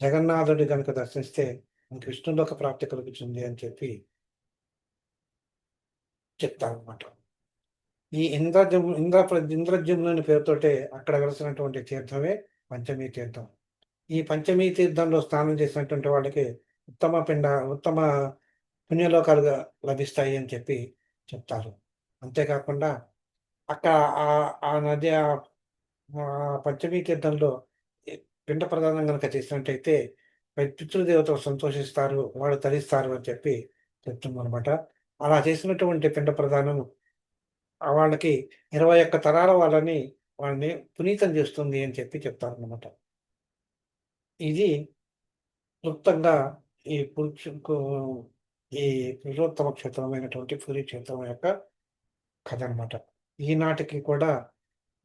జగన్నాథుడి గనుక దర్శిస్తే మనకి విష్ణులోక ప్రాప్తి కలుగుతుంది అని చెప్పి చెప్తారనమాట. ఈ ఇంద్రజమును అనే పేరుతోటే అక్కడ వెలిసినటువంటి తీర్థమే పంచమీ తీర్థం. ఈ పంచమీ తీర్థంలో స్నానం చేసినటువంటి వాళ్ళకి ఉత్తమ పుణ్యలోకాలుగా లభిస్తాయి అని చెప్పి చెప్తారు. అంతేకాకుండా అక్కడ ఆ నది పంచమీ తీర్థంలో ఎ పిండ ప్రదానం గనక చేసినట్టయితే పితృదేవతలు సంతోషిస్తారు, వాళ్ళు తరిస్తారు అని చెప్పి చెప్తుందనమాట. అలా చేసినటువంటి పిండ ప్రదానం వాళ్ళకి 21 తరాల వాళ్ళని పునీతం చేస్తుంది అని చెప్పి చెప్తారనమాట. ఇది క్లుప్తంగా ఈ పురుషుకు ఈ పురుషోత్తమ క్షేత్రమైనటువంటి పూరీ క్షేత్రం యొక్క కథ అనమాట. ఈనాటికి కూడా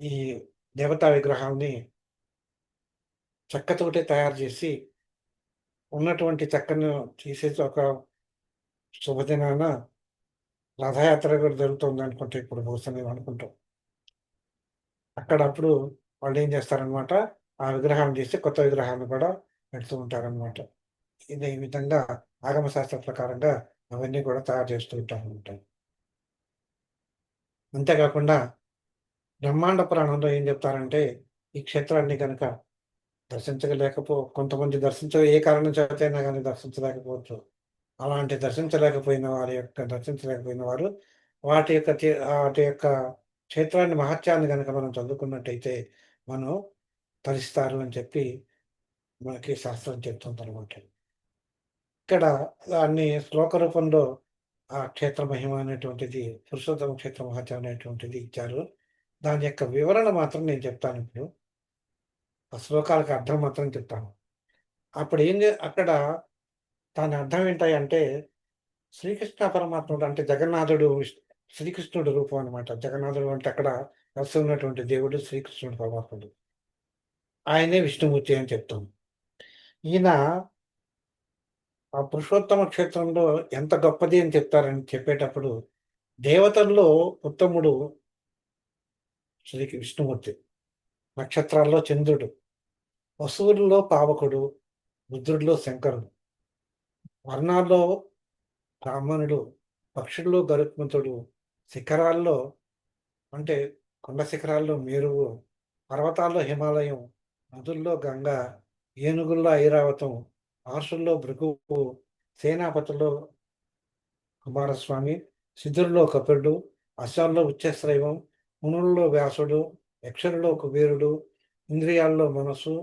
ఈ దేవతా విగ్రహాల్ని చెక్కతోటే తయారు చేసి ఉన్నటువంటి చెక్కను తీసేసి ఒక శుభదినాన రథయాత్ర కూడా జరుగుతుందనుకుంటా ఇప్పుడు బహుశా నేను అనుకుంటాం. అప్పుడు వాళ్ళేం చేస్తారనమాట, ఆ విగ్రహాన్ని తీసి కొత్త విగ్రహాన్ని కూడా పెడుతూ ఉంటారనమాట. ఈ విధంగా ఆగమ శాస్త్ర ప్రకారంగా అవన్నీ కూడా తయారు చేస్తూ ఉంటారనమాట. అంతేకాకుండా బ్రహ్మాండ పురాణంలో ఏం చెప్తారంటే, ఈ క్షేత్రాన్ని గనక కొంతమంది ఏ కారణం చేతైనా గాని దర్శించలేకపోవచ్చు. అలాంటి దర్శించలేకపోయిన వారు వాటి యొక్క క్షేత్రాన్ని మహత్యాన్ని గనక మనం చదువుకున్నట్టయితే మనం తరిస్తారు అని చెప్పి మనకి శాస్త్రం చెప్తుందనమాట. ఇక్కడ దాన్ని శ్లోక రూపంలో ఆ క్షేత్ర మహిమ అనేటువంటిది, పురుషోత్తమ క్షేత్ర మహత్యం అనేటువంటిది ఇచ్చారు. దాని యొక్క వివరణ మాత్రం నేను చెప్తాను ఇప్పుడు. ఆ శ్లోకాలకు అర్థం మాత్రం చెప్తాను. అక్కడ దాని అర్థం ఏంటంటే శ్రీకృష్ణ పరమాత్ముడు అంటే జగన్నాథుడు శ్రీకృష్ణుడు రూపం అనమాట. జగన్నాథుడు అంటే అక్కడ కలిసి ఉన్నటువంటి దేవుడు శ్రీకృష్ణుడు పరమాత్ముడు. ఆయనే విష్ణుమూర్తి అని చెప్తాం. ఈయన ఆ పురుషోత్తమ క్షేత్రంలో ఎంత గొప్పది అని చెప్పేటప్పుడు దేవతల్లో ఉత్తముడు విష్ణుమూర్తి, నక్షత్రాల్లో చంద్రుడు, వసువుల్లో పావకుడు, రుద్రుడిలో శంకరుడు, వర్ణాల్లో బ్రాహ్మణుడు, పక్షుల్లో గరుత్మంతుడు, శిఖరాల్లో అంటే కొండ శిఖరాల్లో మేరువు, పర్వతాల్లో హిమాలయం, నదుల్లో గంగ, ఏనుగుల్లో ఐరావతం, మహర్షుల్లో భృగువు, సేనాపతుల్లో కుమారస్వామి, సిద్ధుల్లో కపిలుడు, అశ్వాల్లో ఉచ్చశ్రైవం, మునుల్లో వ్యాసుడు, యక్షులలో కుబేరుడు, ఇంద్రియాల్లో మనస్సు,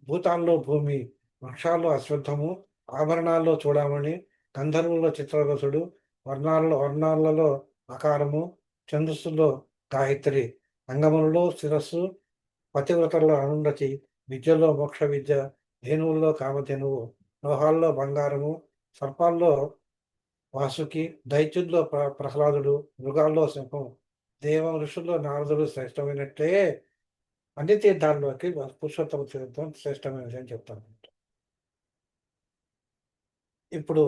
భూతాల్లో భూమి, వృక్షాల్లో అశ్వత్థము, ఆభరణాల్లో చూడమని, గంధర్వుల్లో చిత్రరథుడు, వర్ణాలలో అకారము, ఛందస్సుల్లో గాయత్రి, అంగములలో శిరస్సు, పతివ్రతల్లో అరుంధతి, విద్యలో మోక్ష విద్య, ధేనువుల్లో కామధేనువు, లోహాల్లో బంగారము, సర్పాల్లో వాసుకి, దైత్యుల్లో ప్రహ్లాదుడు, మృగాల్లో సింహం, దేవ ఋషుల్లో నారదుడు శ్రేష్టమైనట్లే అన్ని తీర్థాల్లోకి పురుషోత్తమ తీర్థం శ్రేష్టమైనది అని చెప్తాను. ఇప్పుడు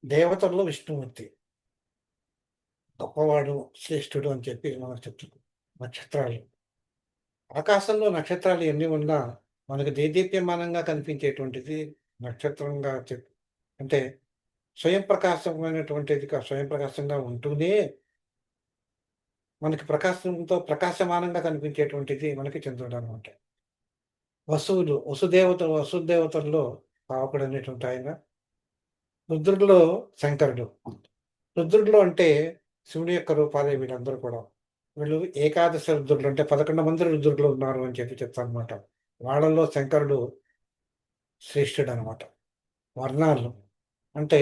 దేవతల్లో విష్ణుమూర్తి గొప్పవాడు, శ్రేష్ఠుడు అని చెప్పి మనకు చెప్తున్నాం. నక్షత్రాలు, ఆకాశంలో నక్షత్రాలు ఎన్ని ఉన్నా మనకు దేదీప్యమానంగా కనిపించేటువంటిది నక్షత్రంగా అంటే స్వయం ప్రకాశంగా ఉంటూనే మనకి ప్రకాశమానంగా కనిపించేటువంటిది మనకి చంద్రుడు అనమాట. వసుదేవతల్లో పావకుడు అనేటువంటి ఆయన, రుద్రుడిలో శంకరుడు. రుద్రుడిలో అంటే శివుని యొక్క రూపాలే వీళ్ళందరూ కూడా. వీళ్ళు ఏకాదశ రుద్రులు అంటే 11 మంది రుద్రులు ఉన్నారు అని చెప్పి చెప్తారనమాట. వాళ్ళల్లో శంకరుడు శ్రేష్ఠుడు అనమాట. అంటే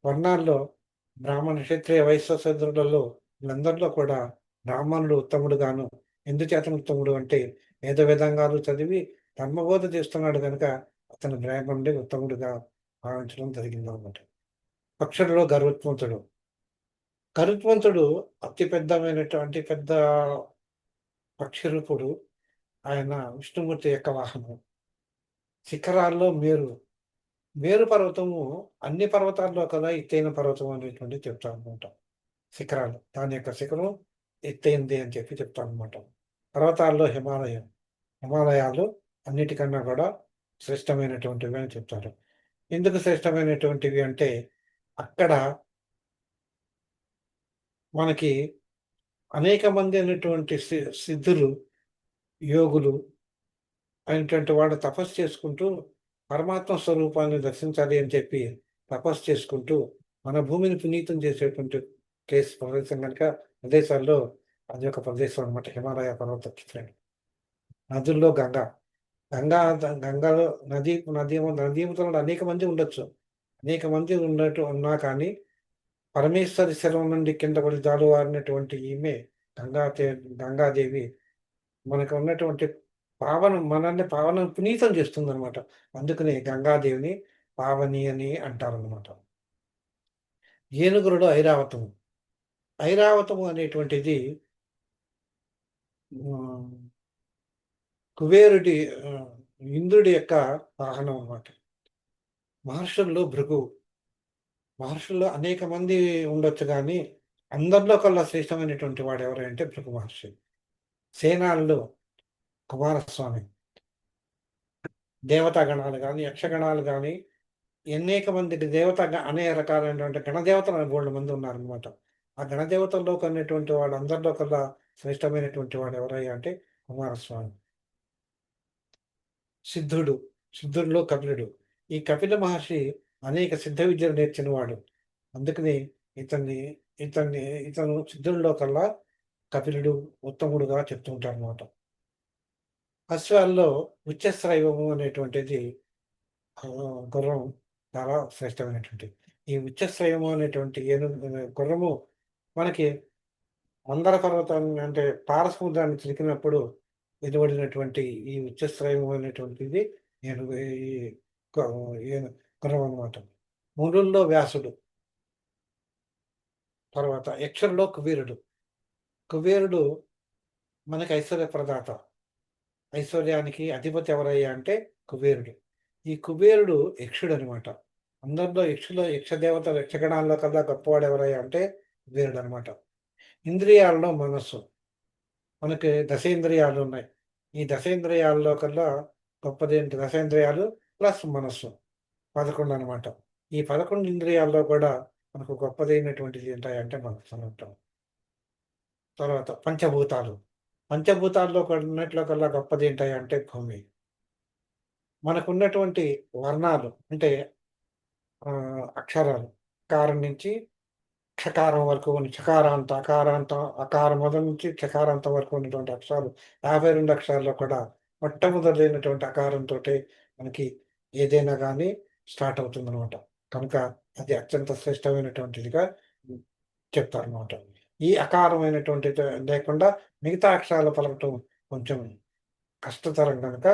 వర్ణాల్లో బ్రాహ్మణ, క్షత్రియ, వైశ్య శూద్రులలో వీళ్ళందరిలో కూడా బ్రాహ్మణుడు ఉత్తముడుగాను, ఎందుచేత ఉత్తముడు అంటే వేద వేదాంగాలు చదివి ధర్మబోధ చేస్తున్నాడు కనుక అతను బ్రాహ్మణుడి ఉత్తముడుగా భావించడం జరిగిందనమాట. పక్షులలో గరుత్మంతుడు. గరుత్మంతుడు అతి పెద్ద పక్షి రూపుడు. ఆయన విష్ణుమూర్తి యొక్క వాహనం. శిఖరాల్లో మేరు. మేరు పర్వతము అన్ని పర్వతాల్లో కల్లా ఎత్తైన పర్వతం అనేటువంటిది చెప్తారనమాట. శిఖరాలు. దాని యొక్క శిఖరం ఎత్తైంది అని చెప్తారనమాట. పర్వతాల్లో హిమాలయాలు అన్నిటికన్నా కూడా శ్రేష్టమైనటువంటివి అని చెప్తారు. ఎందుకు శ్రేష్టమైనటువంటివి అంటే అక్కడ మనకి అనేక మంది అయినటువంటి సిద్ధులు, యోగులు అయినటువంటి వాళ్ళు తపస్సు చేసుకుంటూ పరమాత్మ స్వరూపాన్ని దర్శించాలి అని చెప్పి తపస్సు చేసుకుంటూ మన భూమిని పునీతం చేసేటువంటి ప్రదేశం కనుక ప్రదేశాల్లో అది ఒక ప్రదేశం అనమాట. హిమాలయ పర్వత శ్రేణి. నదుల్లో గంగా. గంగాలో నదీముఖంలో అనేక మంది ఉండొచ్చు. అనేక మంది ఉన్నా కానీ పరమేశ్వరి శరం నుండి కింద పడి జాలువారినటువంటి ఈమె గంగాదేవి మనకు ఉన్నటువంటి మనల్ని పునీతం చేస్తుందనమాట. అందుకని గంగాదేవిని పావని అని అంటారనమాట. ఏనుగులలో ఐరావతము. ఐరావతము అనేటువంటిది కుబేరుడి ఇంద్రుడి యొక్క వాహనం అన్నమాట. మహర్షుల్లో భృగు. మహర్షుల్లో అనేక మంది ఉండొచ్చు కానీ అందరిలో కల్లా శ్రేష్టమైనటువంటి వాడు ఎవరంటే భృగు మహర్షి. సేనాల్లో కుమారస్వామి. దేవతా గణాలు కానీ యక్షగణాలు కానీ అనేక మంది అనేక రకాలైనటువంటి గణదేవతలు బోల్డ్ మంది ఉన్నారనమాట. ఆ గణదేవతల్లో కొన్నటువంటి వాడు అందరిలో కల్లా శ్రేష్టమైనటువంటి వాడు ఎవరయ్యా అంటే కుమారస్వామి. సిద్ధుడిలో కపిలుడు. ఈ కపిల మహర్షి అనేక సిద్ధ విద్యలు నేర్చినవాడు. అందుకని ఇతను సిద్ధుల్లో కల్లా కపిలుడు ఉత్తముడుగా చెప్తూ ఉంటారు అనమాట. అశ్వాల్లో ఉచ్చశ్రైవము అనేటువంటిది గుర్రం చాలా శ్రేష్టమైనటువంటిది. ఈ ఉచ్చశ్రయము అనేటువంటి గుర్రము మనకి మందర పర్వతాన్ని అంటే పారసముద్రాన్ని చిలికినప్పుడు వెలువడినటువంటి ఈ ఉచ్చశ్రయము అనేటువంటిది గుర్రం అనమాట. మునుల్లో వ్యాసుడు. తర్వాత యక్షుల్లో కుబేరుడు. కుబేరుడు మనకి ఐశ్వర్య ప్రదాత. ఐశ్వర్యానికి అధిపతి ఎవరయ్యా అంటే కుబేరుడు. ఈ కుబేరుడు యక్షుడు అనమాట. అందరిలో యక్షదేవత యక్షగణాల్లో కల్లా గొప్పవాడు ఎవరయ్యా అంటే కుబేరుడు అనమాట. ఇంద్రియాలలో మనస్సు. మనకి దశేంద్రియాలు ఉన్నాయి. ఈ దశేంద్రియాల్లో కల్లా గొప్పది ఏంటి? దశేంద్రియాలు ప్లస్ మనస్సు 11 అనమాట. ఈ 11 ఇంద్రియాల్లో కూడా మనకు గొప్పదైనటువంటిది ఏంటంటే మనస్సు అంటాం. తర్వాత పంచభూతాల్లో ఉన్నట్లో కల్లా గొప్పది ఏంటంటే భూమి. మనకున్నటువంటి వర్ణాలు అంటే అక్షరాలు కారం నుంచి క్షకారం వరకు ఉన్న అకారం మొదలు నుంచి క్షకారాంతం వరకు ఉన్నటువంటి అక్షరాలు 52 అక్షరాల్లో కూడా మొట్టమొదలైనటువంటి అకారంతో మనకి ఏదైనా కానీ స్టార్ట్ అవుతుందన్నమాట. కనుక అది అత్యంత శ్రేష్టమైనటువంటిదిగా చెప్తారన్నమాట. ఈ అకారమైనటువంటిది లేకుండా మిగతా అక్షరాలు పలకటం కొంచెం కష్టతరం కనుక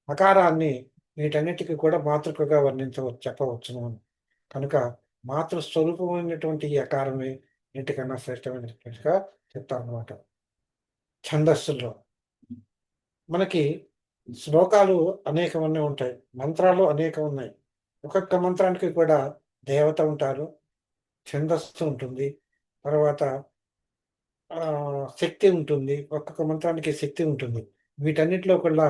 అకారాన్ని వీటన్నిటికీ కూడా మాతృకగా చెప్పవచ్చును. కనుక మాతృస్వరూపమైనటువంటి ఈ అకారమే వీటికన్నా శ్రేష్టమైనటువంటిగా చెప్తారన్నమాట. ఛందస్సుల్లో మనకి శ్లోకాలు అనేకమన్నీ ఉంటాయి. మంత్రాలు అనేకం ఉన్నాయి. ఒక్కొక్క మంత్రానికి కూడా దేవత ఉంటారు, ఛందస్సు ఉంటుంది, తర్వాత శక్తి ఉంటుంది. ఒక్కొక్క మంత్రానికి శక్తి ఉంటుంది. వీటన్నిటిలో కూడా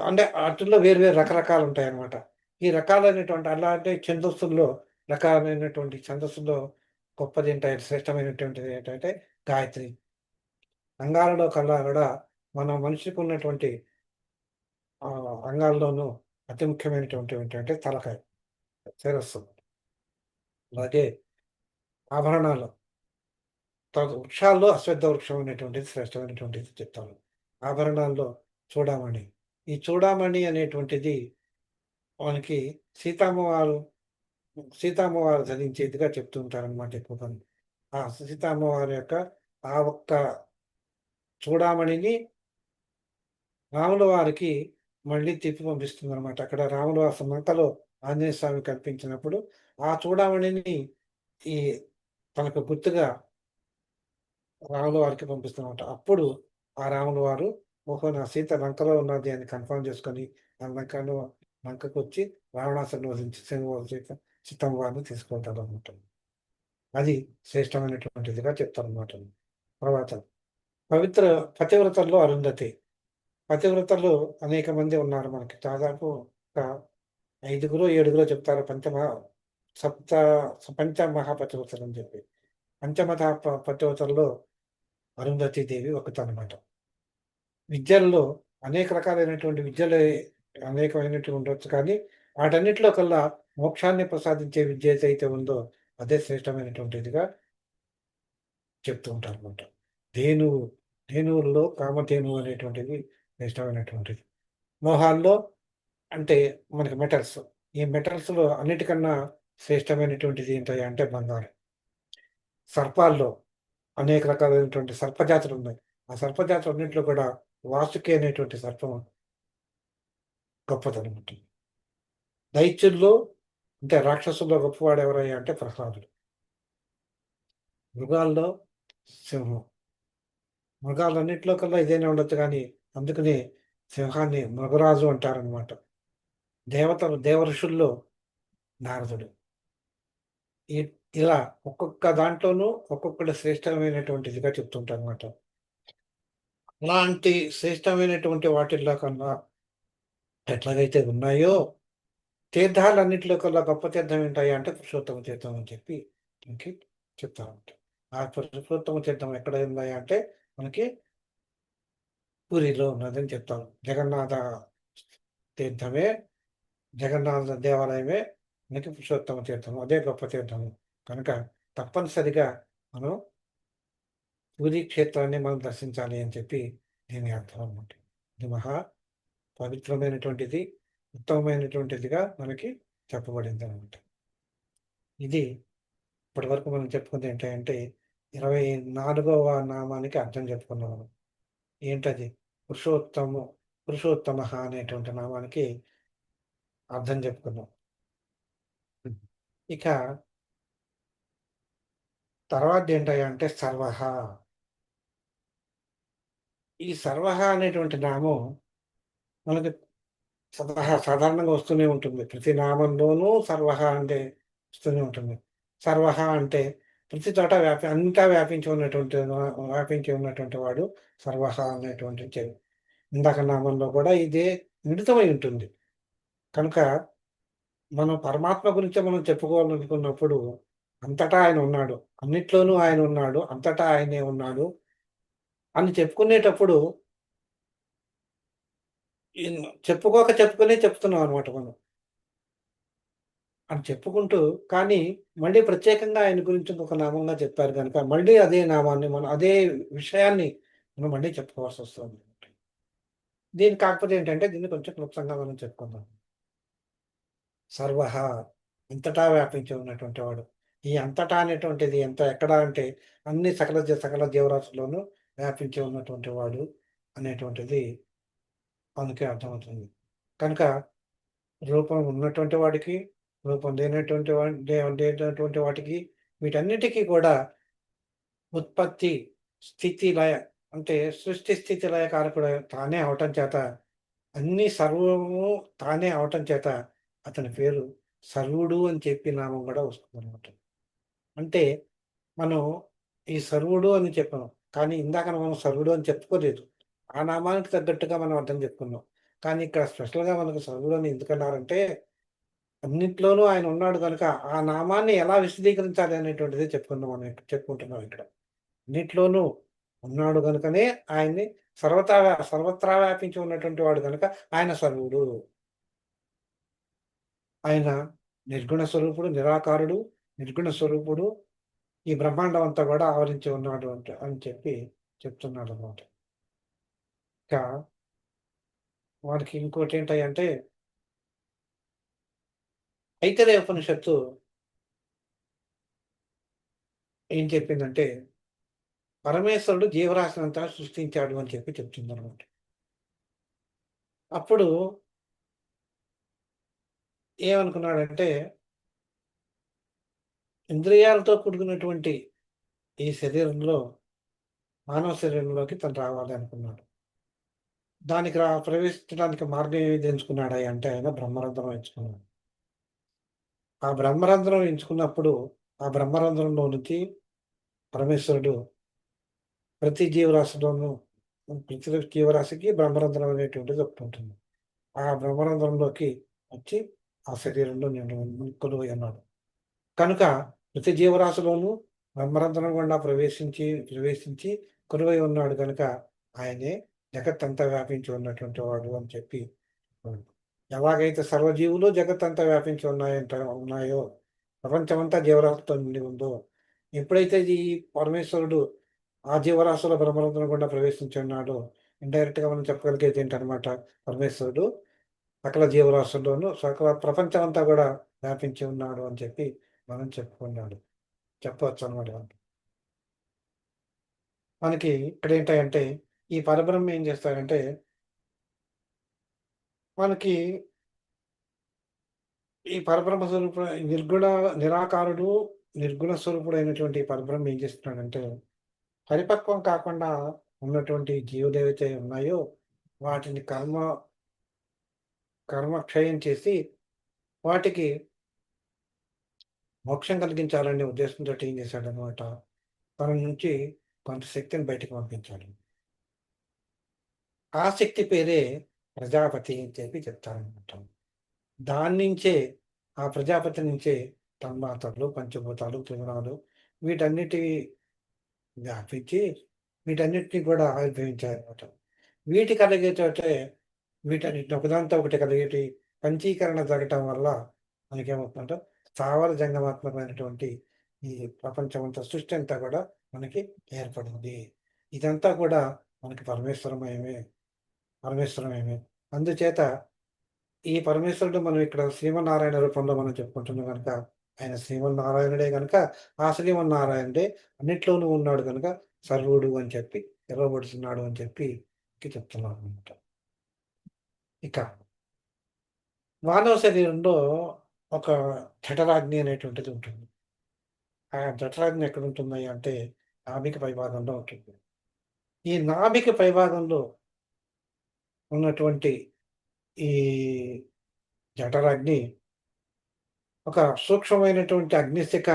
అంటే వాటిల్లో వేరు రకరకాలు ఉంటాయి అన్నమాట. ఈ రకాలైనటువంటి అలాంటి ఛందస్సుల్లో గొప్పది ఏంటంటే శ్రేష్టమైనటువంటిది ఏంటంటే గాయత్రి. అంగాలలో కల్లా కూడా మన మనిషికి ఉన్నటువంటి అంగాల్లోనూ అతి ముఖ్యమైనటువంటి ఏంటంటే తలకాయ, శిరస్సు. అలాగే ఆభరణాలు. వృక్షాల్లో అశ్వత్థ వృక్షం అనేటువంటిది శ్రేష్టమైనటువంటిది చెప్తాను. ఆభరణాల్లో చూడామణి. ఈ చూడామణి అనేటువంటిది మనకి సీతమ్మవారు ధరించేదిగా చెప్తూ ఉంటారనమాట ఎక్కువగా. ఆ సీతమ్మవారి యొక్క ఆ ఒక్క చూడామణిని రాముల వారికి మళ్ళీ తిప్పి పంపిస్తుంది అనమాట. అక్కడ రాముల వారి మంకలో ఆంజనేయ స్వామి కల్పించినప్పుడు ఆ చూడమణిని ఈ తనకు గుర్తుగా రాముల వారికి పంపిస్తానమాట. అప్పుడు ఆ రాముల వారు ఓహో! నా సీత లంకలో ఉన్నది అని కన్ఫర్మ్ చేసుకొని ఆ లంకకొచ్చి రావణాసురుడిని వధించి సీతమ్మ వారిని తీసుకెళ్తాడనమాట. అది శ్రేష్టమైనటువంటిదిగా చెప్తారనమాట ప్రవచనం. పవిత్ర పతివ్రతల్లో అరుంధతి. పతివ్రతలు అనేక మంది ఉన్నారు మనకి. దాదాపు ఒక ఐదుగురో, ఏడుగురో చెప్తారు సప్త పంచమహాపతివ్రతలు అని చెప్పి. పతివ్రతల్లో అరుంధతీ దేవి ఒకతనమాట. విద్యల్లో అనేక రకాలైనటువంటి విద్యలు అనేకమైనటువంటి ఉండొచ్చు కానీ, వాటన్నిటిలో కల్లా మోక్షాన్ని ప్రసాదించే విద్య ఏదైతే ఉందో అదే శ్రేష్టమైనటువంటిదిగా చెప్తూ ఉంటారనమాట. ధేనువు, ధేనువుల్లో కామధేనువు అనేటువంటిది శ్రేష్టమైనటువంటిది. లోహాల్లో అంటే మనకి మెటల్స్. ఈ మెటల్స్‌లో అన్నిటికన్నా శ్రేష్టమైనటువంటిది ఏంటయ్యా అంటే బంగారం. సర్పాల్లో అనేక రకాలైనటువంటి సర్పజాతులున్నాయి. ఆ సర్పజాతులన్నింటిలో కూడా వాసుకి అనేటువంటి సర్పం గొప్పదనమాట. దైత్యుల్లో అంటే రాక్షసుల్లో గొప్పవాడు ఎవరయ్యా అంటే ప్రహ్లాదుడు. మృగాల్లో సింహం. మృగాలన్నిటిలో కల్లా ఇదేనే ఉండొచ్చు గానీ, అందుకనే సింహాన్ని మృగరాజు అంటారనమాట. దేవఋషుల్లో నారదుడు. ఇ ఇలా ఒక్కొక్క దాంట్లోనూ ఒక్కొక్కటి శ్రేష్టమైనటువంటిదిగా చెప్తుంటారనమాట. అలాంటి శ్రేష్టమైనటువంటి వాటిల్లో కన్నా ఎట్లాగైతే ఉన్నాయో, తీర్థాలన్నిటిలో కల్లా గొప్ప తీర్థం ఏంటయ్యా అంటే పురుషోత్తమ తీర్థం అని చెప్పి మనకి చెప్తారనమాట. ఆ పురుషోత్తమ తీర్థం ఎక్కడ ఉందయ్యా అంటే మనకి పూరిలో ఉన్నదని చెప్తారు. జగన్నాథ తీర్థమే, జగన్నాథ దేవాలయమే మనకి పురుషోత్తమ తీర్థం. అదే గొప్ప తీర్థము. కనుక తప్పనిసరిగా మనం పూరీ క్షేత్రాన్ని మనం దర్శించాలి అని చెప్పి దీని అర్థం అనమాట. ఇది పవిత్రమైనటువంటిది, ఉత్తమమైనటువంటిదిగా మనకి చెప్పబడింది అనమాట. ఇది ఇప్పటివరకు మనం చెప్పుకుంది ఏంటంటే 24వ నామానికి అర్థం చెప్పుకున్నాం మనం. ఏంటది? పురుషోత్తమ అనేటువంటి నామానికి అర్థం చెప్పుకున్నాం. ఇక తర్వాత ఏంటయ్యా అంటే సర్వహ. ఈ సర్వహ అనేటువంటి నామం మనకి సాధారణంగా వస్తూనే ఉంటుంది. ప్రతి నామంలోనూ సర్వహ అంటే వస్తూనే ఉంటుంది. సర్వహ అంటే ప్రతి చోట అంతా వ్యాపించి ఉన్నటువంటి వాడు సర్వహ అనేటువంటి ఇందాక నామంలో కూడా ఇదే మిళితమై ఉంటుంది. కనుక మనం పరమాత్మ గురించే మనం చెప్పుకోవాలనుకున్నప్పుడు అంతటా ఆయన ఉన్నాడు. అన్నిట్లోనూ ఆయన ఉన్నాడు. అంతటా ఆయనే ఉన్నాడు అని చెప్పుకునేటప్పుడు చెప్పుకునే చెప్తున్నాం అనమాట మనం. అని చెప్పుకుంటూ కానీ మళ్ళీ ప్రత్యేకంగా ఆయన గురించి ఇంకొక నామంగా చెప్పారు గనుక మళ్ళీ అదే నామాన్ని మనం అదే విషయాన్ని మనం మళ్ళీ చెప్పుకోవాల్సొస్తుంది. కాకపోతే ఏంటంటే దీన్ని కొంచెం క్లుప్తంగా మనం చెప్పుకుందాం. సర్వః అంతటా వ్యాపించి ఉన్నటువంటి వాడు. ఈ అంతటా అనేటువంటిది ఎక్కడ అంటే అన్ని సకల జీవరాశుల్లోనూ వ్యాపించి ఉన్నటువంటి వాడు అనేటువంటిది మనకి అర్థమవుతుంది. కనుక రూపం ఉన్నటువంటి వాడికి, రూపం లేనటువంటి వాటికి వీటన్నిటికీ కూడా ఉత్పత్తి, స్థితి, లయ అంటే సృష్టి, స్థితి, లయ కారకుడు తానే అవటం చేత అన్నీ సర్వము తానే అవటం చేత అతని పేరు సర్వుడు అని చెప్పి నామం కూడా వస్తుందనమాట. అంటే మనం ఈ సర్వుడు అని చెప్పాం. కానీ ఇందాక మనం సర్వుడు అని చెప్పుకోలేదు. ఆ నామానికి తగ్గట్టుగా మనం అర్థం చెప్పుకున్నాం. కానీ ఇక్కడ స్పెషల్‌గా మనకు సర్వుడు అని ఎందుకన్నారంటే అన్నిట్లోనూ ఆయన ఉన్నాడు గనుక ఆ నామాన్ని ఎలా విశదీకరించాలి అనేటువంటిదే చెప్పుకుంటున్నాం ఇక్కడ. అన్నిట్లోనూ ఉన్నాడు గనుకనే ఆయన్ని సర్వత్రా వ్యాపించి ఉన్నటువంటి వాడు గనుక ఆయన సర్వుడు. ఆయన నిర్గుణ స్వరూపుడు, నిరాకారుడు, నిర్గుణ స్వరూపుడు. ఈ బ్రహ్మాండం అంతా కూడా ఆవరించి ఉన్నాడు అని చెప్పి చెప్తున్నాడన్నమాట. ఇంకా వాడికి ఇంకోటేంటంటే ఐతరేయ ఉపనిషత్తు ఏం చెప్పిందంటే పరమేశ్వరుడు జీవరాశినంతా సృష్టించాడు అని చెప్పి చెప్తుందన్నమాట. అప్పుడు ఏమనుకున్నాడంటే ఇంద్రియాలతో కూడుకున్నటువంటి ఈ శరీరంలో, మానవ శరీరంలోకి తను రావాలి అనుకున్నాడు. దానికి ప్రవేశించడానికి మార్గం ఏది ఎంచుకున్నాడయ్యా అంటే ఆయన బ్రహ్మరంధ్రం ఎంచుకున్నాడు. ఆ బ్రహ్మరంధ్రం ఎంచుకున్నప్పుడు, ఆ బ్రహ్మరంధ్రంలో నుంచి పరమేశ్వరుడు ప్రతి జీవరాశిలోనూ ప్రతి జీవరాశికి బ్రహ్మరంధ్రం అనేటువంటిది ఒకటి ఉంటుంది. ఆ బ్రహ్మరంధ్రంలోకి వచ్చి ఆ శరీరంలో నేను కొలువై ఉన్నాడు. కనుక ప్రతి జీవరాశిలోనూ బ్రహ్మరంధ్రం గుండా ప్రవేశించి కొలువై ఉన్నాడు కనుక ఆయనే జగత్తంతా వ్యాపించి ఉన్నటువంటి వాడు అని చెప్పి ఉంది. ఎలాగైతే సర్వజీవులు జగత్తంతా వ్యాపించి ఉన్నాయో, ప్రపంచమంతా జీవరాశితో నిండి ఉందో, ఎప్పుడైతే ఈ పరమేశ్వరుడు ఆ జీవరాశుల బ్రహ్మరంధ్రం గుండా ప్రవేశించి ఉన్నాడో, ఇండైరెక్ట్‌గా మనం చెప్పగలిగేది ఏంటనమాట, పరమేశ్వరుడు సకల జీవరాశుల్లోనూ, సకల ప్రపంచం అంతా గూడా వ్యాపించి ఉన్నాడు అని చెప్పి మనం చెప్పవచ్చనమాట. మనకి ఇక్కడేంటంటే, ఈ పరబ్రహ్మ ఏం చేస్తాడంటే, మనకి ఈ పరబ్రహ్మ స్వరూపుడు నిరాకారుడు, నిర్గుణ స్వరూపుడైనటువంటి పరబ్రహ్మ ఏం చేస్తున్నాడంటే, పరిపక్వం కాకుండా ఉన్నటువంటి జీవులేవైతే ఉన్నాయో, వాటిని కర్మక్షయం చేసి, వాటికి మోక్షం కలిగించాలనే ఉద్దేశంతోటి ఏం చేశాడనమాట, తన నుంచి కొంత శక్తిని బయటికి పంపించాడు. ఆ శక్తి పేరే ప్రజాపతి అని చెప్పి చెప్తారనమాట. దాన్నించే ఆ ప్రజాపతి నుంచే తన్మాత్రలు, పంచభూతాలు, త్రిగుణాలు వీటన్నిటి వ్యాపించి వీటన్నిటిని కూడా ఆవిర్భవించాయనమాట. వీటి కలిగే చోటే వీటన్నిటిని ఒకదాంతో ఒకటి కలిగేటి పంచీకరణ జరగటం వల్ల మనకేమవుతుందంటే స్థావర జంగమాత్మకమైనటువంటి ఈ ప్రపంచమంతా సృష్టి అంతా కూడా మనకి ఏర్పడింది. ఇదంతా కూడా మనకి పరమేశ్వరమయమే. అందుచేత ఈ పరమేశ్వరుడు మనం ఇక్కడ శ్రీమన్నారాయణ రూపంలో మనం చెప్పుకుంటున్నాం గనక, ఆయన శ్రీమన్నారాయణుడే గనక, ఆ శ్రీమన్నారాయణుడే అన్నిట్లోనూ ఉన్నాడు గనక సర్వుడు అని చెప్పి పిలువబడుతున్నాడు అని చెప్పి చెప్తున్నారనమాట. ఇక మానవ శరీరంలో ఒక జఠరాగ్ని అనేటువంటిది ఉంటుంది. ఆ జఠరాగ్ని ఎక్కడుంటుందయ్యా అంటే నాభికి పైభాగంలో ఉంటుంది. ఈ నాభికి పైభాగంలో ఉన్నటువంటి ఈ జఠరాగ్ని ఒక సూక్ష్మమైనటువంటి అగ్నిశిఖ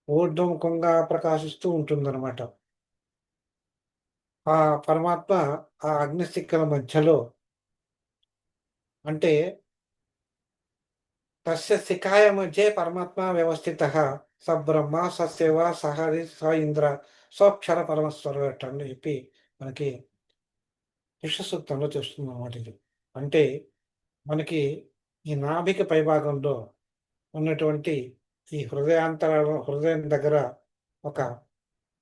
ఊర్ధ్వముఖంగా ప్రకాశిస్తూ ఉంటుందన్నమాట. ఆ పరమాత్మ ఆ అగ్నిశిఖల మధ్యలో అంటే తస్య శిఖాయ మధ్యే పరమాత్మ వ్యవస్థితః స బ్రహ్మ స శివ స హరి స ఇంద్ర సోక్షర పరమేశ్వరుడు అని చెప్పి మనకి విష్ణు సూక్తంలో చూస్తుందన్నమాట ఇది. అంటే మనకి ఈ నాభికి పైభాగంలో ఉన్నటువంటి ఈ హృదయం దగ్గర ఒక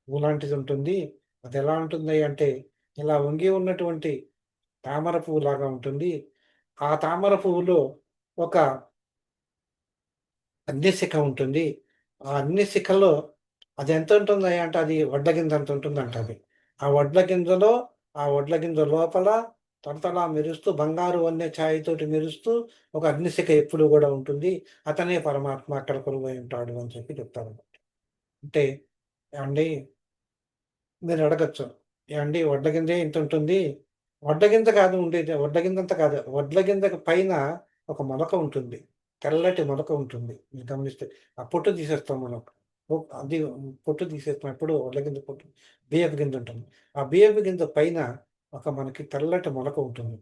పువ్వు ఉంటుంది. అది ఎలా ఉంటుంది అంటే, ఇలా వంగి ఉన్నటువంటి తామర పువ్వులాగా ఉంటుంది. ఆ తామర పువ్వులో ఒక అగ్నిశిఖ ఉంటుంది. ఆ అగ్నిశిఖలో అది ఎంత ఉంటుందయ్యా అంటే, అది వడ్ల గింజ అంత ఉంటుందంట అది. ఆ వడ్ల గింజ లోపల తడతడా మెరుస్తూ బంగారు వన్నె ఛాయతోటి మెరుస్తూ ఒక అగ్నిశిఖ ఎప్పుడూ గూడా ఉంటుంది. అతనే పరమాత్మ అక్కడ కొలువై ఉంటాడు అని చెప్పి చెప్తారన్నమాట. అంటే ఏవండీ మీరు అడగొచ్చు. ఏవండీ వడ్ల గింజే ఇంతుంటుంది. వడ్ల గింజ కాదు ఉండేది. వడ్ల గింజంత కాదు. వడ్ల గింజకు పైన ఒక మొలక ఉంటుంది. తెల్లటి మొలక ఉంటుంది. మీరు గమనిస్తే. ఆ పొట్టు తీసేస్తాం మనం. అది పొట్టు తీసేస్తాం. ఎప్పుడు వడ్ల గింజ పొట్టు బియ్యపు గింజ ఉంటుంది. ఆ బియ్యపు గింజ పైన ఒక మనకి తెల్లటి మొలక ఉంటుంది.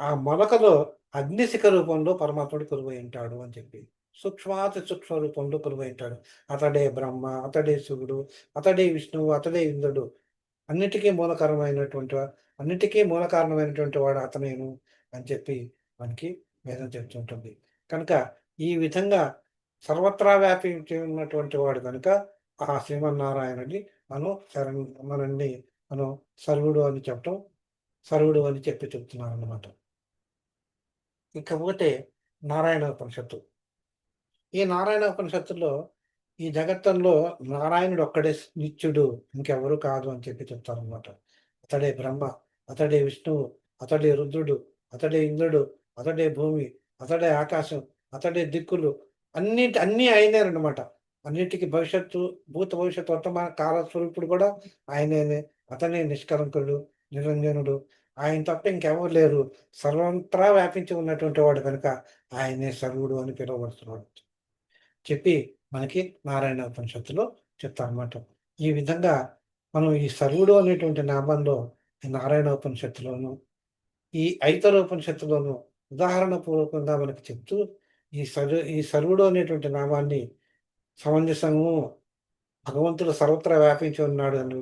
ఆ మొలకలో అగ్నిశిఖ రూపంలో పరమాత్ముడు కొలువై ఉంటాడు అని చెప్పి. సూక్ష్మాతి సూక్ష్మ రూపంలో కొలువై ఉంటాడు. అతడే బ్రహ్మ, అతడే శివుడు, అతడే విష్ణువు, అతడే ఇంద్రుడు. అన్నిటికీ అన్నిటికీ మూల కారణమైనటువంటి వాడు అతనేను అని చెప్పి మనకి వేదం చెప్తుంటుంది. కనుక ఈ విధంగా సర్వత్రా వ్యాపించి ఉన్నటువంటి వాడు కనుక ఆ శ్రీమన్నారాయణుడిని మనం మనల్ని మనం సర్వుడు అని చెప్పటం, సర్వుడు అని చెప్తున్నారన్నమాట. ఇకపోతే నారాయణ ఉపనిషత్తు. ఈ నారాయణ ఉపనిషత్తులో ఈ జగత్తంలో నారాయణుడు ఒక్కడే నిత్యుడు, ఇంకెవరు కాదు అని చెప్పి చెప్తారనమాట. అతడే బ్రహ్మ, అతడే విష్ణువు, అతడే రుద్రుడు, అతడే ఇంద్రుడు, అతడే భూమి, అతడే ఆకాశం, అతడే దిక్కులు అన్నీ ఆయనేనమాట. అన్నిటికి భవిష్యత్తు, భూత భవిష్యత్తు వర్తమాన కాల స్వరూపుడు కూడా ఆయనే. అతనే నిష్కలంకుడు, నిరంజనుడు. ఆయన తప్ప ఇంకెవరు లేరు. సర్వంత్రా వ్యాపించి ఉన్నటువంటి వాడు కనుక ఆయనే సర్వుడు అని పిలువబడుతున్నాడు చెప్పి మనకి నారాయణ ఉపనిషత్తులో చెప్తారన్నమాట. ఈ విధంగా మనం ఈ సర్వుడు అనేటువంటి నామంలో ఈ నారాయణ ఉపనిషత్తులోను, ఈ ఐతర ఉపనిషత్తులోను ఉదాహరణ పూర్వకంగా మనకి చెప్తూ ఈ సర్వుడు అనేటువంటి నామాన్ని సమంజసము, భగవంతుడు సర్వత్రా వ్యాపించి ఉన్నాడు అని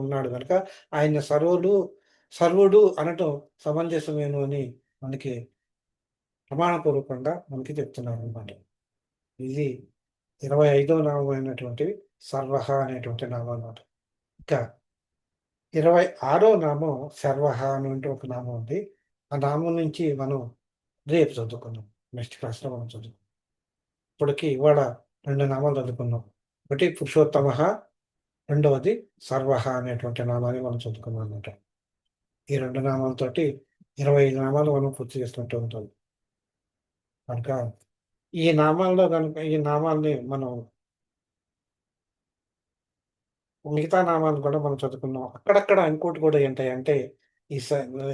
ఉన్నాడు కనుక ఆయన సర్వుడు అనటం సమంజసమేను అని మనకి ప్రమాణపూర్వకంగా మనకి చెప్తున్నారు అనమాట. ఇది 25వ నామం అయినటువంటి సర్వహ అనేటువంటి నామం అన్నమాట. ఇంకా 26వ నామం సర్వహ అనేటువంటి ఒక నామం ఉంది. ఆ నామం నుంచి మనం రేపు చదువుకున్నాం. నెక్స్ట్ క్లాస్లో మనం చదువుకున్నాం. ఇప్పటికి ఇవాళ 2 నామాలు చదువుకున్నాం. ఒకటి పురుషోత్తమ, రెండవది సర్వహ అనేటువంటి నామాన్ని మనం చదువుకున్నాం అన్నమాట. ఈ 2 నామాలతోటి 25 నామాలు మనం పూర్తి చేసినట్టు ఉంటుంది. కనుక ఈ నామాల్ని మనం మిగతా నామాలు కూడా మనం చదువుకున్నాం. అక్కడక్కడ ఇంకోటి కూడా ఏంటంటే ఈ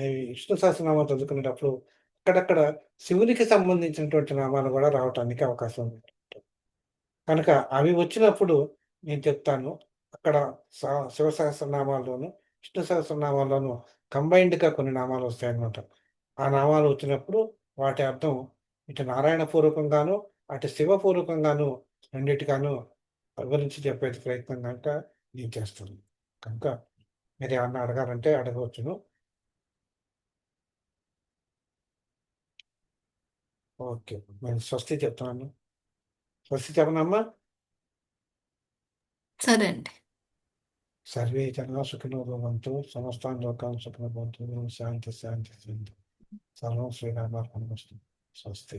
ఈ విష్ణు సహస్రనామాలు చదువుకునేటప్పుడు అక్కడక్కడ శివునికి సంబంధించినటువంటి నామాలు కూడా రావటానికి అవకాశం ఉంది. కనుక అవి వచ్చినప్పుడు నేను చెప్తాను. అక్కడ శివ సహస్రనామాల్లోను, విష్ణు సహస్రనామాల్లోను కంబైన్డ్‌గా కొన్ని నామాలు వస్తాయన్నమాట. ఆ నామాలు వచ్చినప్పుడు వాటి అర్థం ఇటు నారాయణ పూర్వకంగాను, అటు శివ పూర్వకంగాను రెండిటిగాను వివరించి చెప్పే ప్రయత్నం గనుక నేను చేస్తాను. కనుక మీరేమన్నా అడగాలంటే అడగవచ్చును. ఓకే. నేను స్వస్తి చెప్తున్నాను. స్వస్తి చెప్పనమ్మా? సరే అండి. సర్వే జనా సుఖినో భవంతు, సమస్తాన్ లోకాన్ సుఖినో భవంతు. శాంతి శాంతి శాంతి. సర్వం శ్రీరామార్పణమస్తు. స్వస్తి.